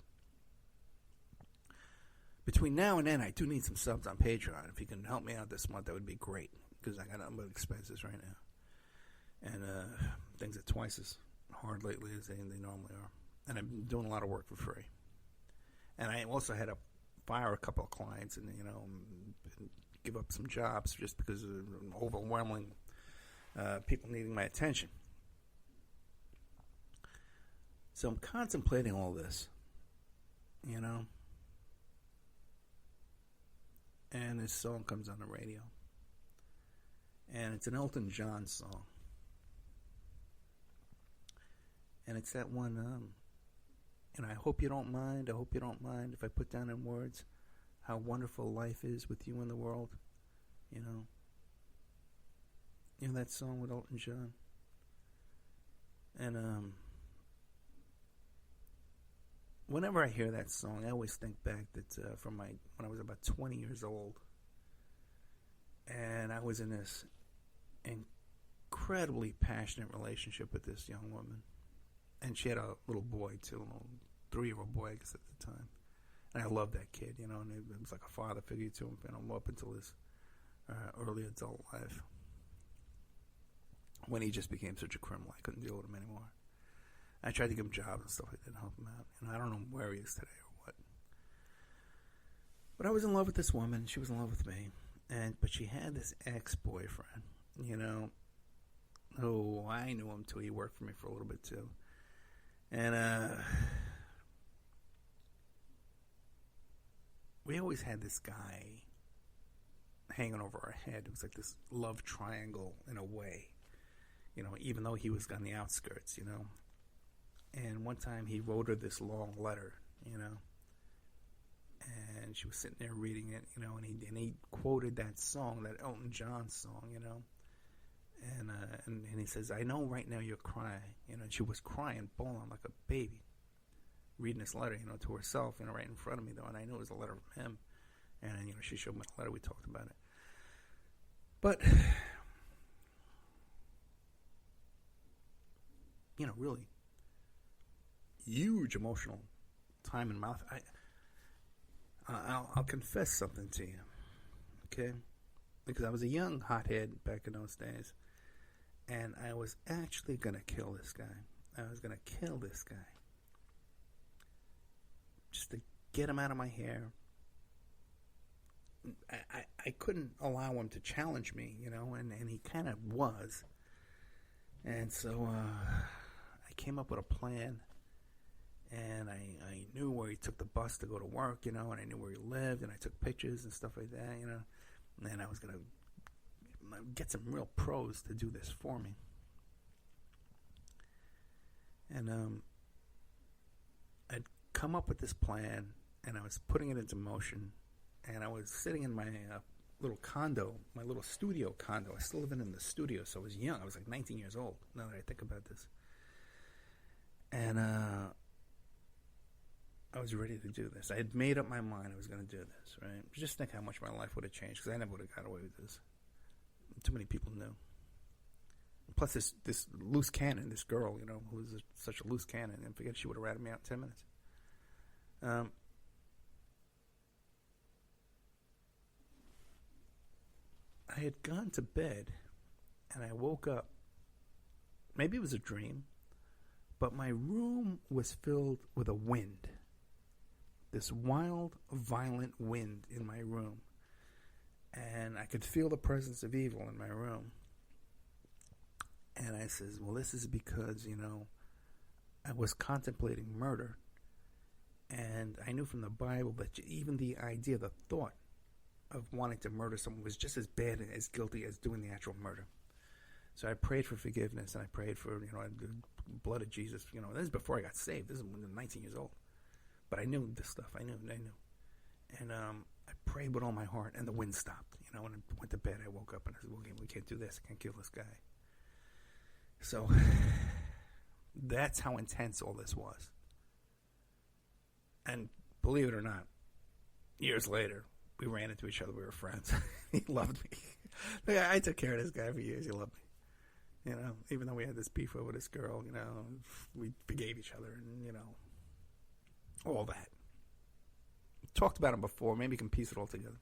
Between now and then, I do need some subs on Patreon. If you can help me out this month, that would be great. Because I got nothing but expenses right now. And things are twice as hard lately as they normally are. And I'm doing a lot of work for free. And I also had to fire a couple of clients and, give up some jobs just because of overwhelming people needing my attention. So I'm contemplating all this, And this song comes on the radio. And it's an Elton John song. And it's that one, and I hope you don't mind if I put down in words how wonderful life is with you in the world. You know that song with Elton John? And whenever I hear that song, I always think back that from when I was about 20 years old, and I was in this incredibly passionate relationship with this young woman, and she had a little boy too, a little 3-year-old boy, I guess, at the time, and I loved that kid, and it was like a father figure to him, up until his early adult life, when he just became such a criminal, I couldn't deal with him anymore. I tried to give him jobs and stuff like that to help him out. I don't know where he is today or what. But I was in love with this woman. She was in love with me. But she had this ex-boyfriend, who I knew him too. He worked for me for a little bit too. And we always had this guy hanging over our head. It was like this love triangle in a way, even though he was on the outskirts, And one time he wrote her this long letter, and she was sitting there reading it, and he quoted that song, that Elton John song, and he says, I know right now you're crying, and she was crying, bawling like a baby, reading this letter, to herself, right in front of me, though, and I knew it was a letter from him, and she showed me the letter, we talked about it, but, really, huge emotional time in my life. I'll confess something to you, okay? Because I was a young hothead back in those days, and I was actually going to kill this guy. I was going to kill this guy just to get him out of my hair. I couldn't allow him to challenge me, and he kind of was. And so I came up with a plan. And I knew where he took the bus to go to work, and I knew where he lived, and I took pictures and stuff like that, and I was going to get some real pros to do this for me. And I'd come up with this plan, and I was putting it into motion, and I was sitting in my little condo, my little studio condo. I was still living in the studio, so I was young. I was like 19 years old, now that I think about this. And I was ready to do this. I had made up my mind I was going to do this, right? Just think how much my life would have changed, because I never would have got away with this. Too many people knew. Plus, this loose cannon, this girl, who was such a loose cannon, and forget she would have ratted me out in 10 minutes. I had gone to bed, and I woke up. Maybe it was a dream, but my room was filled with a wind. This wild, violent wind in my room. And I could feel the presence of evil in my room. And I says, well, this is because, I was contemplating murder. And I knew from the Bible that even the idea, the thought of wanting to murder someone was just as bad and as guilty as doing the actual murder. So I prayed for forgiveness, and I prayed for, the blood of Jesus. This is before I got saved. This is when I was 19 years old. But I knew this stuff. I knew. And I prayed with all my heart, and the wind stopped. When I went to bed, I woke up, and I said, well, we can't do this. I can't kill this guy. So that's how intense all this was. And believe it or not, years later, we ran into each other. We were friends. He loved me. I took care of this guy for years. He loved me. You know, even though we had this beef over this girl, you know, we forgave each other and, you know, all that. Talked about it before. Maybe we can piece it all together.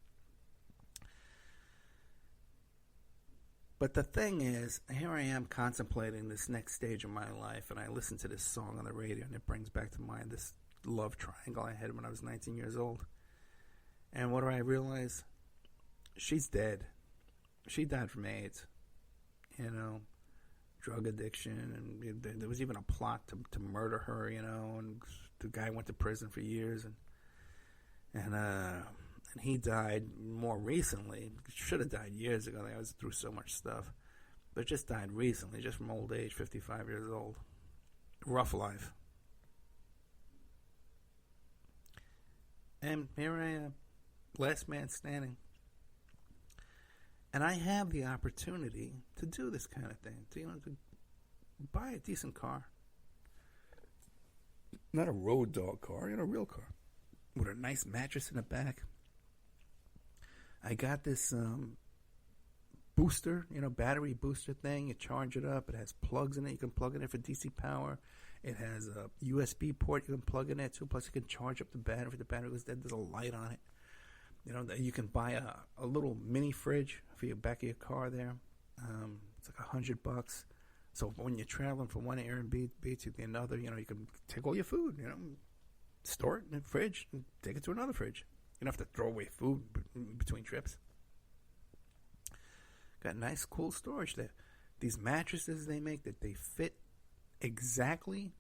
But the thing is, here I am contemplating this next stage of my life, and I listen to this song on the radio, and it brings back to mind this love triangle I had when I was 19 years old. And what do I realize? She's dead. She died from AIDS. You know, drug addiction, and there was even a plot to murder her, you know, and the guy went to prison for years, and he died more recently. Should have died years ago. I was through so much stuff. But just died recently, just from old age, 55 years old. Rough life. And here I am, last man standing. And I have the opportunity to do this kind of thing, to buy a decent car. Not a road dog car, a real car. With a nice mattress in the back. I got this booster, battery booster thing. You charge it up. It has plugs in it. You can plug it in for DC power. It has a USB port you can plug in there too. Plus, you can charge up the battery. If the battery goes dead, there's a light on it. You can buy a little mini fridge for your back of your car there. It's like $100. So when you're traveling from one Airbnb to the another, you can take all your food, store it in the fridge and take it to another fridge. You don't have to throw away food between trips. Got nice, cool storage there. These mattresses they make that they fit exactly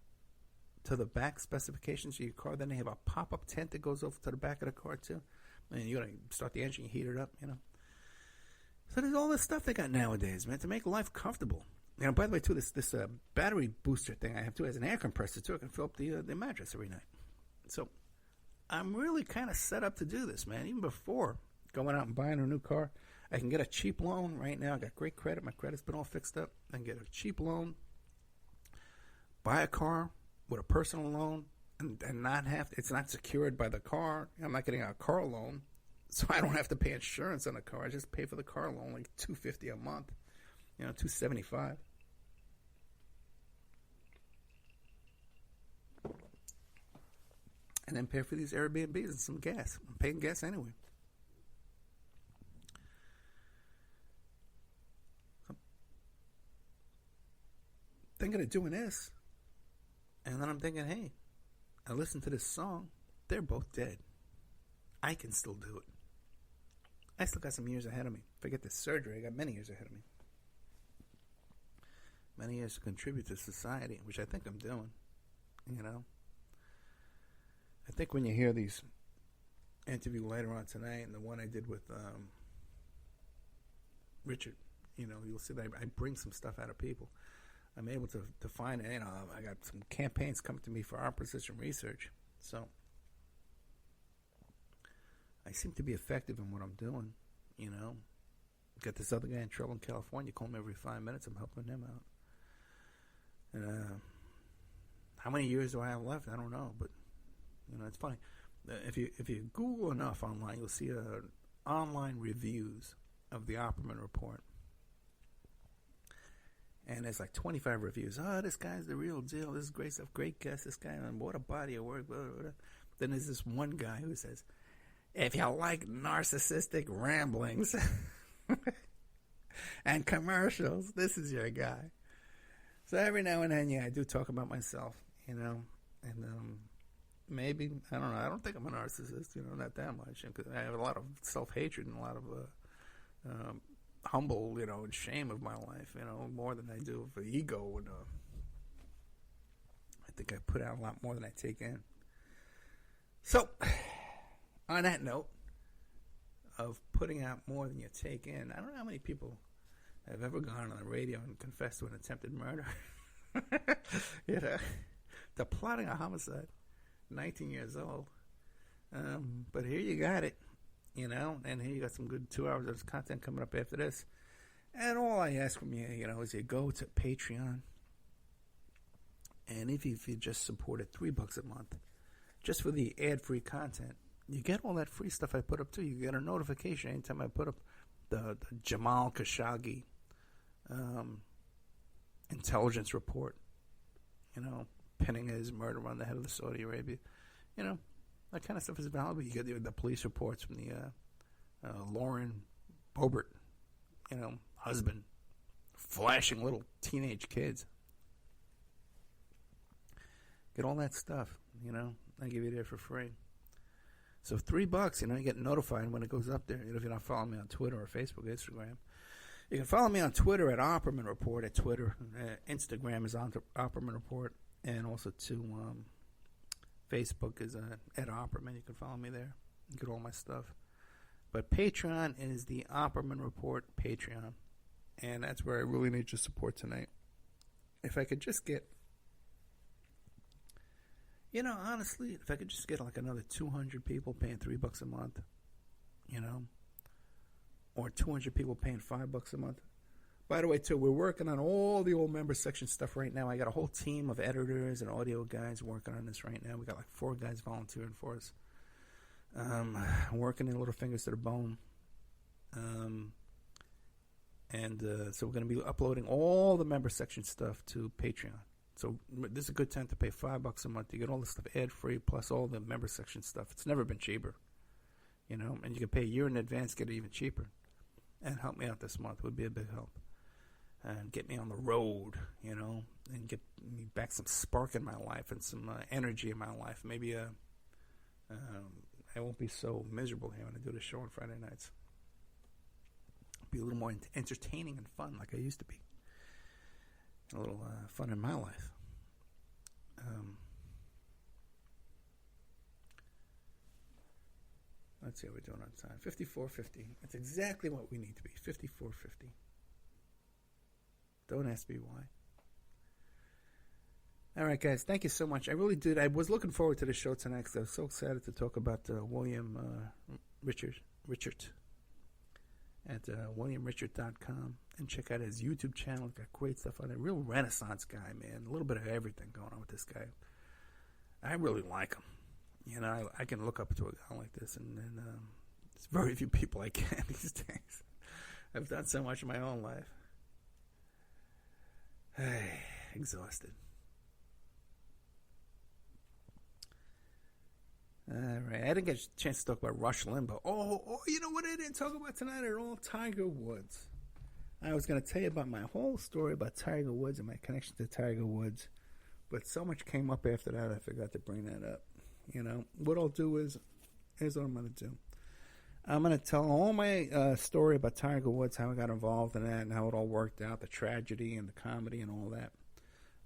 to the back specifications of your car. Then they have a pop-up tent that goes over to the back of the car too. And you gotta start the engine, you heat it up, So there's all this stuff they got nowadays, man, to make life comfortable. By the way, too, this battery booster thing I have too has an air compressor too. I can fill up the mattress every night. So I'm really kind of set up to do this, man. Even before going out and buying a new car, I can get a cheap loan right now. I got great credit. My credit's been all fixed up. I can get a cheap loan, buy a car with a personal loan, and not have it's not secured by the car. I'm not getting a car loan, so I don't have to pay insurance on the car. I just pay for the car loan, like $250 a month, $275. And then pay for these Airbnbs and some gas. I'm paying gas anyway. So, thinking of doing this. And then I'm thinking, hey, I listened to this song. They're both dead. I can still do it. I still got some years ahead of me. If I get this surgery, I got many years ahead of me. Many years to contribute to society, which I think I'm doing. I think when you hear these interview later on tonight and the one I did with Richard, you'll see that I bring some stuff out of people. I'm able to find it. I got some campaigns coming to me for opposition research. So I seem to be effective in what I'm doing, Got this other guy in trouble in California. Call him every 5 minutes. I'm helping him out. And how many years do I have left? I don't know, but it's funny. If you Google enough online, you'll see online reviews of the Opperman Report. And there's like 25 reviews. Oh, this guy's the real deal. This is great stuff. Great guest. This guy, what a body of work. Blah, blah, blah. Then there's this one guy who says, if you like narcissistic ramblings and commercials, this is your guy. So every now and then, I do talk about myself, and maybe, I don't know, I don't think I'm a narcissist, not that much, because I have a lot of self-hatred and a lot of humble, and shame of my life, more than I do of ego, and I think I put out a lot more than I take in. So, on that note of putting out more than you take in, I don't know how many people have ever gone on the radio and confessed to an attempted murder. They're plotting a homicide. 19 years old. But here you got it, and here you got some good 2 hours of content coming up after this. And all I ask from you, is you go to Patreon. And if you just support it $3 a month, just for the ad-free content, you get all that free stuff I put up too. You get a notification anytime I put up the Jamal Khashoggi intelligence report, pinning his murder on the head of the Saudi Arabia. That kind of stuff is valuable. You get the police reports from the Lauren Boebert, husband, flashing little teenage kids. Get all that stuff, I give you there for free. So $3, you get notified when it goes up there. If you're not following me on Twitter or Facebook, Instagram, you can follow me on Twitter at Opperman Report at Twitter. Instagram is on Opperman Report, and also Facebook is at Opperman. You can follow me there and get all my stuff. But Patreon is the Opperman Report Patreon, and that's where I really need your support tonight. If I could just get, honestly, if I could just get like another 200 people paying $3 a month, or 200 people paying $5 a month. By the way, too, we're working on all the old member section stuff right now. I got a whole team of editors and audio guys working on this right now. We got like 4 guys volunteering for us. Working in little fingers to the bone. So we're going to be uploading all the member section stuff to Patreon. So this is a good time to pay $5 a month. You get all this stuff ad-free, plus all the member section stuff. It's never been cheaper. And you can pay a year in advance, get it even cheaper. And help me out this month would be a big help. And get me on the road, and get me back some spark in my life and some energy in my life. Maybe I won't be so miserable here when I do the show on Friday nights. Be a little more entertaining and fun like I used to be. A little fun in my life. Let's see how we're doing on time. 54:50. That's exactly what we need to be. 54:50. Don't ask me why. All right, guys. Thank you so much. I really did. I was looking forward to the show tonight because I was so excited to talk about William Richard at WilliamRichard.com, and check out his YouTube channel. He's got great stuff on there. Real Renaissance guy, man. A little bit of everything going on with this guy. I really like him. I can look up to a guy like this, and there's very few people I can these days. I've done so much in my own life. Exhausted. All right, I didn't get a chance to talk about Rush Limbaugh. Oh, you know what I didn't talk about tonight at all? Tiger Woods. I was going to tell you about my whole story about Tiger Woods and my connection to Tiger Woods, but so much came up after that I forgot to bring that up. What I'll do is, here's what I'm going to do. I'm going to tell all my story about Tiger Woods, how I got involved in that, and how it all worked out, the tragedy and the comedy and all that.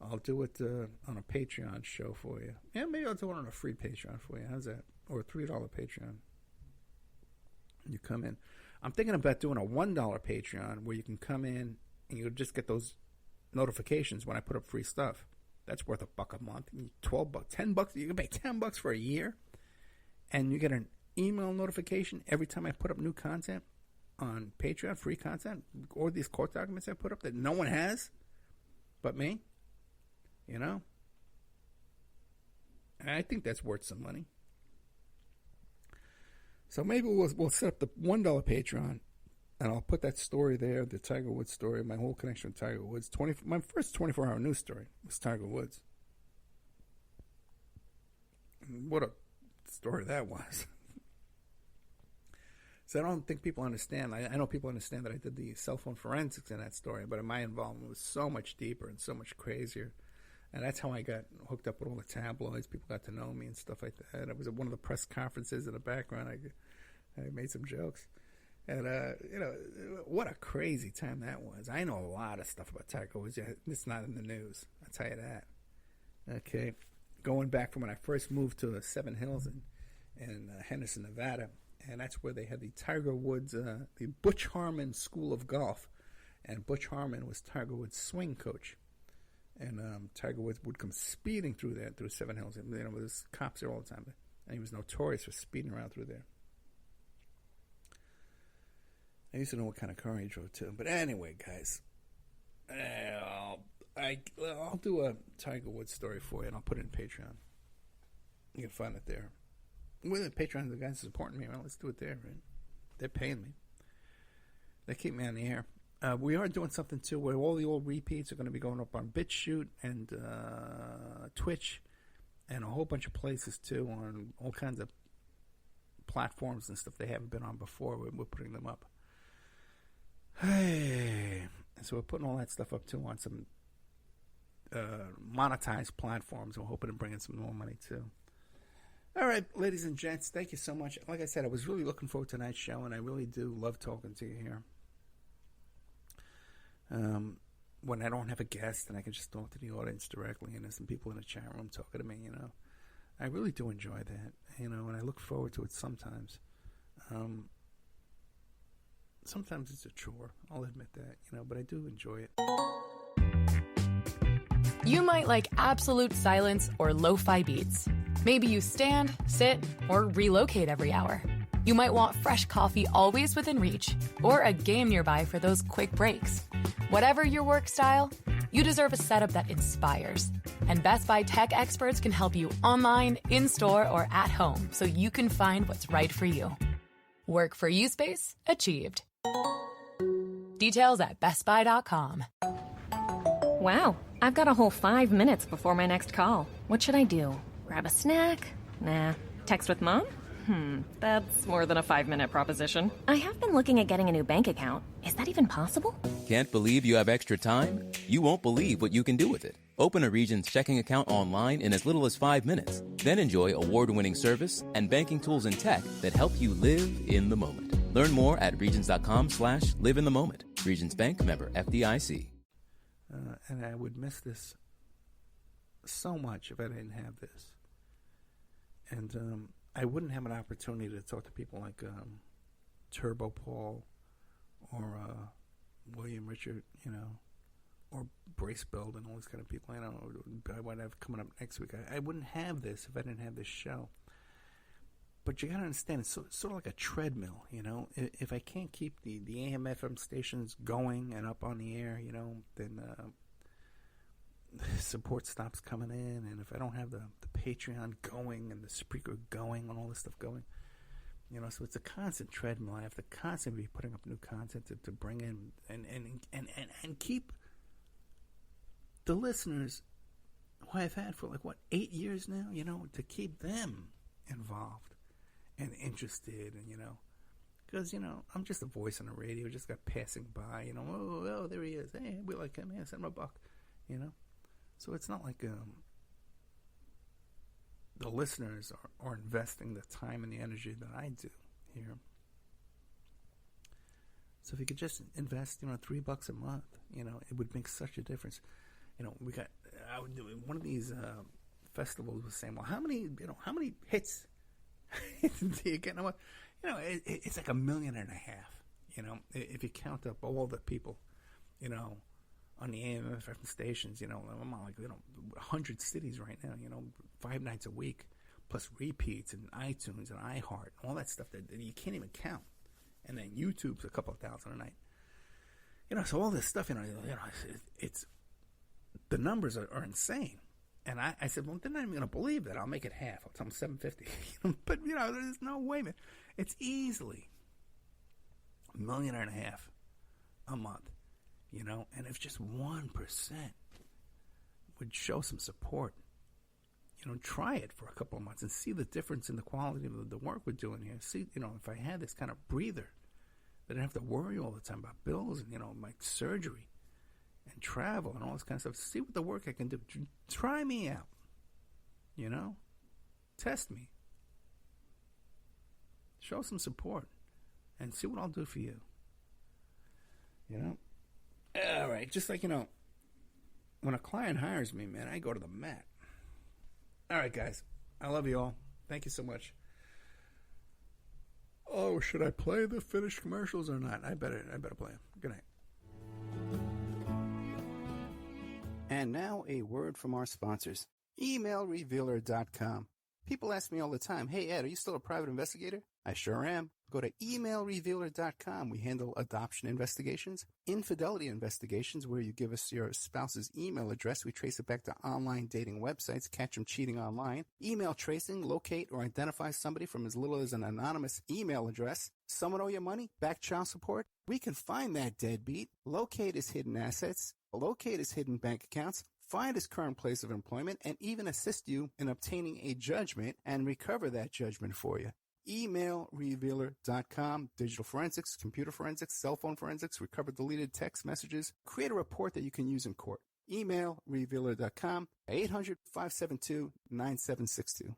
I'll do it on a Patreon show for you. Yeah, maybe I'll do it on a free Patreon for you. How's that? Or a $3 Patreon. You come in. I'm thinking about doing a $1 Patreon where you can come in and you'll just get those notifications when I put up free stuff. That's worth $1 a month. $12, $10. You can pay $10 for a year, and you get an email notification every time I put up new content on Patreon, free content, or these court documents I put up that no one has but me. And I think that's worth some money. So maybe we'll set up the $1 Patreon, and I'll put that story there, the Tiger Woods story, my whole connection with Tiger Woods. My first 24-hour news story was Tiger Woods. What a story that was. So I don't think people understand. I know people understand that I did the cell phone forensics in that story, but my involvement was so much deeper and so much crazier. And that's how I got hooked up with all the tabloids. People got to know me and stuff like that. I was at one of the press conferences in the background. I made some jokes. And, what a crazy time that was. I know a lot of stuff about Tiger Woods. It's not in the news. I'll tell you that. Okay. Going back from when I first moved to Seven Hills in Henderson, Nevada. And that's where they had the Tiger Woods, the Butch Harmon School of Golf. And Butch Harmon was Tiger Woods' swing coach. And Tiger Woods would come speeding through Seven Hills. There's cops there all the time. And he was notorious for speeding around through there. I used to know what kind of car he drove, too. But anyway, guys, I'll do a Tiger Woods story for you, and I'll put it in Patreon. You can find it there. Well, Patreon, the guys supporting me. Well, let's do it there, right? They're paying me. They keep me on the air. We are doing something, too, where all the old repeats are going to be going up on BitChute and Twitch and a whole bunch of places, too, on all kinds of platforms and stuff they haven't been on before. We're putting them up. Hey. So we're putting all that stuff up, too, on some monetized platforms. We're hoping to bring in some more money, too. All right, ladies and gents, thank you so much. Like I said, I was really looking forward to tonight's show, and I really do love talking to you here. When I don't have a guest and I can just talk to the audience directly, and there's some people in the chat room talking to me, I really do enjoy that, and I look forward to it sometimes. Sometimes it's a chore, I'll admit that, but I do enjoy it. You might like absolute silence or lo-fi beats. Maybe you stand, sit, or relocate every hour. You might want fresh coffee always within reach, or a game nearby for those quick breaks. Whatever your work style, you deserve a setup that inspires. And Best Buy tech experts can help you online, in-store, or at home so you can find what's right for you. Work for you space achieved. Details at bestbuy.com. Wow, I've got a whole 5 minutes before my next call. What should I do? Grab a snack? Nah. Text with mom? That's more than a 5-minute proposition. I have been looking at getting a new bank account. Is that even possible? Can't believe you have extra time? You won't believe what you can do with it. Open a Regions checking account online in as little as 5 minutes. Then enjoy award-winning service and banking tools and tech that help you live in the moment. Learn more at regions.com/live in the moment. Regions Bank, member FDIC. And I would miss this so much if I didn't have this. And I wouldn't have an opportunity to talk to people like Turbo Paul or William Richard, or Brace Build and all these kind of people. I would have coming up next week. I wouldn't have this if I didn't have this show. But you got to understand, it's sort of like a treadmill, If I can't keep the AM, FM stations going and up on the air, then support stops coming in. And if I don't have the Patreon going and the Spreaker going and all this stuff going, so it's a constant treadmill. I have to constantly be putting up new content to bring in and keep the listeners who I've had for 8 years now, to keep them involved and interested, and because I'm just a voice on the radio, just got passing by, oh, there he is, hey, we like him, yeah, send him $1, so it's not like the listeners are investing the time and the energy that I do here. So if you could just invest, $3 a month, it would make such a difference. We got, I would do one of these festivals was saying, well, how many hits do you get? It's like 1.5 million. If you count up all the people, on the AM FM stations, I'm on 100 cities right now, 5 nights a week, plus repeats and iTunes and iHeart, and all that stuff that you can't even count. And then YouTube's a couple of thousand a night. So all this stuff, it's the numbers are insane. And I said, well, they're not even going to believe that. I'll make it half. I'll tell them 750. But, there's no way, man. It's easily 1.5 million a month, And if just 1% would show some support, try it for a couple of months and see the difference in the quality of the work we're doing here. See, if I had this kind of breather, that I didn't have to worry all the time about bills and, my surgery and travel and all this kind of stuff. See what the work I can do. Try me out. Test me. Show some support. And see what I'll do for you. All right. Just like, when a client hires me, man, I go to the mat. All right, guys. I love you all. Thank you so much. Oh, should I play the finished commercials or not? I better play them. Good night. And now a word from our sponsors. EmailRevealer.com. People ask me all the time, hey, Ed, are you still a private investigator? I sure am. Go to emailrevealer.com. We handle adoption investigations, infidelity investigations, where you give us your spouse's email address. We trace it back to online dating websites, catch them cheating online. Email tracing, locate or identify somebody from as little as an anonymous email address. Someone owe you money? Back child support? We can find that deadbeat, locate his hidden assets, locate his hidden bank accounts, find his current place of employment, and even assist you in obtaining a judgment and recover that judgment for you. Emailrevealer.com, digital forensics, computer forensics, cell phone forensics, recover deleted text messages, create a report that you can use in court. Emailrevealer.com, 800-572-9762.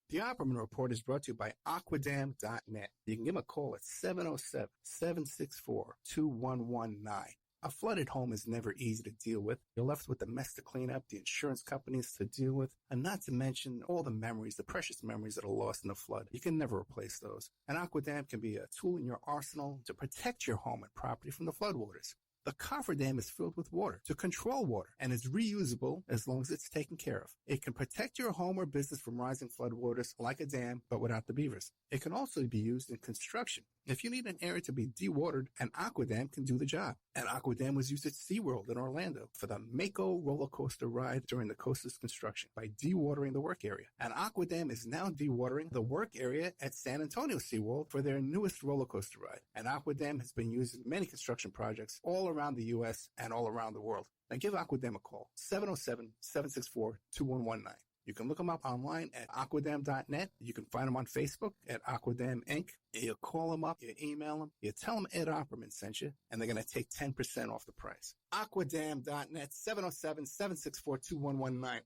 The Opperman Report is brought to you by Aquadam.net. You can give them a call at 707-764-2119. A flooded home is never easy to deal with. You're left with the mess to clean up, the insurance companies to deal with, and not to mention all the memories, the precious memories that are lost in the flood. You can never replace those. And Aquadam can be a tool in your arsenal to protect your home and property from the floodwaters. The cofferdam is filled with water to control water and is reusable as long as it's taken care of. It can protect your home or business from rising floodwaters like a dam, but without the beavers. It can also be used in construction. If you need an area to be dewatered, an Aquadam can do the job. An Aquadam was used at SeaWorld in Orlando for the Mako roller coaster ride during the coaster's construction by dewatering the work area. An Aquadam is now dewatering the work area at San Antonio SeaWorld for their newest roller coaster ride. An Aquadam has been used in many construction projects all around the U.S. and all around the world. Now give Aquadam a call, 707-764-2119. You can look them up online at aquadam.net. You can find them on Facebook at Aquadam Inc. You call them up, you email them, you tell them Ed Opperman sent you, and they're going to take 10% off the price. Aquadam.net, 707-764-2119.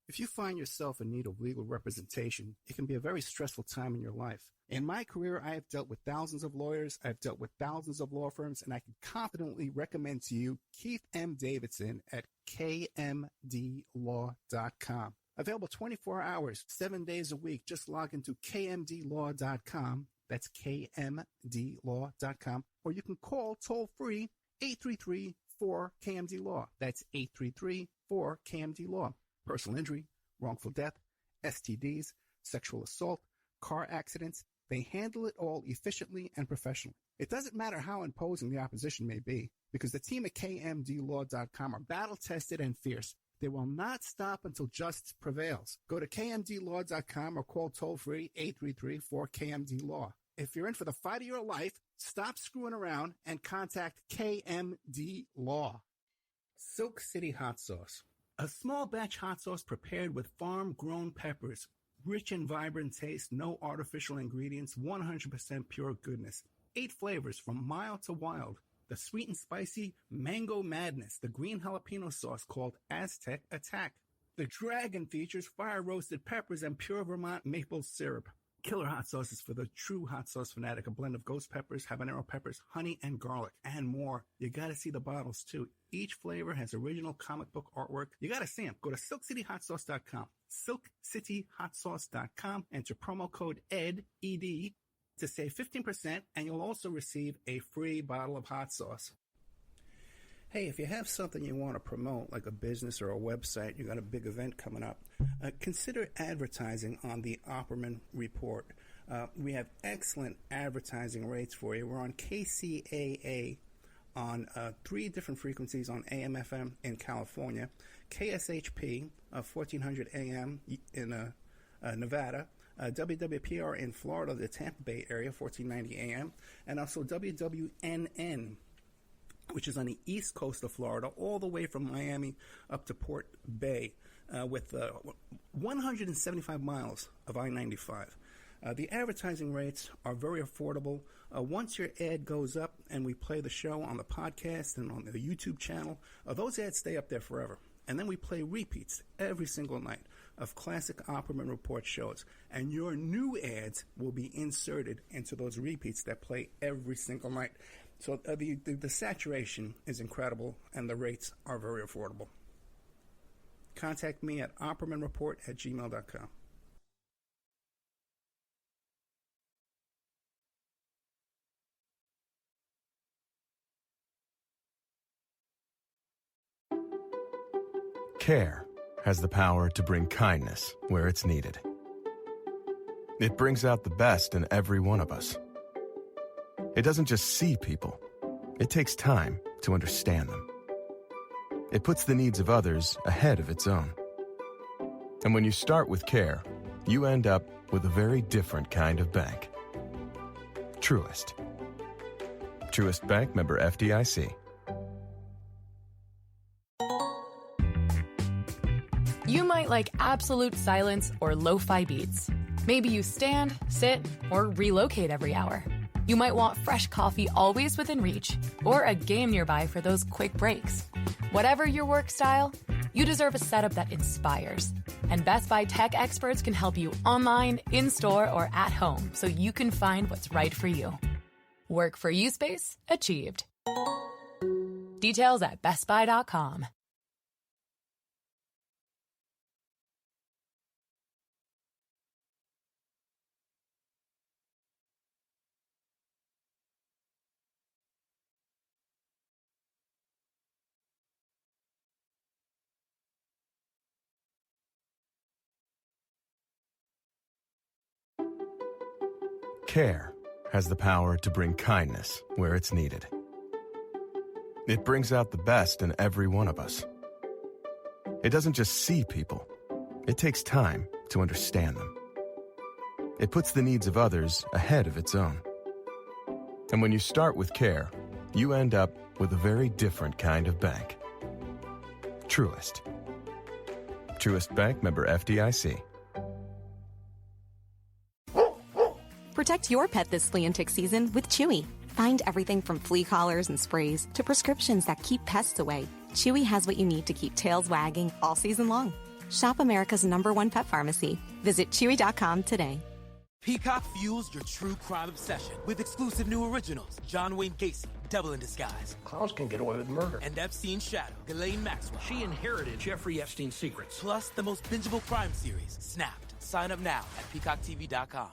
If you find yourself in need of legal representation, it can be a very stressful time in your life. In my career, I have dealt with thousands of lawyers, I've dealt with thousands of law firms, and I can confidently recommend to you Keith M. Davidson at kmdlaw.com. Available 24 hours, 7 days a week. Just log into kmdlaw.com. That's kmdlaw.com. Or you can call toll-free 833-4KMD-LAW. That's 833-4KMD-LAW. Personal injury, wrongful death, STDs, sexual assault, car accidents. They handle it all efficiently and professionally. It doesn't matter how imposing the opposition may be, because the team at kmdlaw.com are battle-tested and fierce. They will not stop until justice prevails. Go to kmdlaw.com or call toll-free 833-4KMD-LAW. If you're in for the fight of your life, stop screwing around and contact KMD Law. Silk City Hot Sauce. A small batch hot sauce prepared with farm-grown peppers. Rich and vibrant taste, no artificial ingredients, 100% pure goodness. 8 flavors from mild to wild. The sweet and spicy Mango Madness, the green jalapeno sauce called Aztec Attack. The Dragon features fire-roasted peppers and pure Vermont maple syrup. Killer hot sauces for the true hot sauce fanatic, a blend of ghost peppers, habanero peppers, honey, and garlic, and more. You gotta see the bottles, too. Each flavor has original comic book artwork. You gotta see them. Go to SilkCityHotSauce.com. SilkCityHotSauce.com. Enter promo code ED, ED, to save 15%, and you'll also receive a free bottle of hot sauce. Hey, if you have something you want to promote, like a business or a website, you got a big event coming up, consider advertising on the Opperman Report. We have excellent advertising rates for you. We're on KCAA on 3 different frequencies on AM/FM in California, KSHP 1400 AM in Nevada, WWPR in Florida, the Tampa Bay area, 1490 AM, and also WWNN, which is on the east coast of Florida, all the way from Miami up to Port Bay, with 175 miles of I-95. The advertising rates are very affordable. Once your ad goes up and we play the show on the podcast and on the YouTube channel, those ads stay up there forever. And then we play repeats every single night of classic Opperman Report shows. And your new ads will be inserted into those repeats that play every single night. So the saturation is incredible, and the rates are very affordable. Contact me at oppermanreport@gmail.com. Care has the power to bring kindness where it's needed. It brings out the best in every one of us. It doesn't just see people. It takes time to understand them. It puts the needs of others ahead of its own. And when you start with care, you end up with a very different kind of bank. Truist. Truist Bank, member FDIC. You might like absolute silence or lo-fi beats. Maybe you stand, sit, or relocate every hour. You might want fresh coffee always within reach, or a game nearby for those quick breaks. Whatever your work style, you deserve a setup that inspires. And Best Buy tech experts can help you online, in-store, or at home so you can find what's right for you. Work for you space achieved. Details at bestbuy.com. Care has the power to bring kindness where it's needed. It brings out the best in every one of us. It doesn't just see people. It takes time to understand them. It puts the needs of others ahead of its own. And when you start with care, you end up with a very different kind of bank. Truist. Truist Bank, member FDIC. Protect your pet this flea and tick season with Chewy. Find everything from flea collars and sprays to prescriptions that keep pests away. Chewy has what you need to keep tails wagging all season long. Shop America's #1 pet pharmacy. Visit Chewy.com today. Peacock fuels your true crime obsession with exclusive new originals. John Wayne Gacy, Devil in Disguise. Clowns can get away with murder. And Epstein's shadow, Ghislaine Maxwell. She inherited Jeffrey Epstein's secrets. Plus the most bingeable crime series, Snapped. Sign up now at peacocktv.com.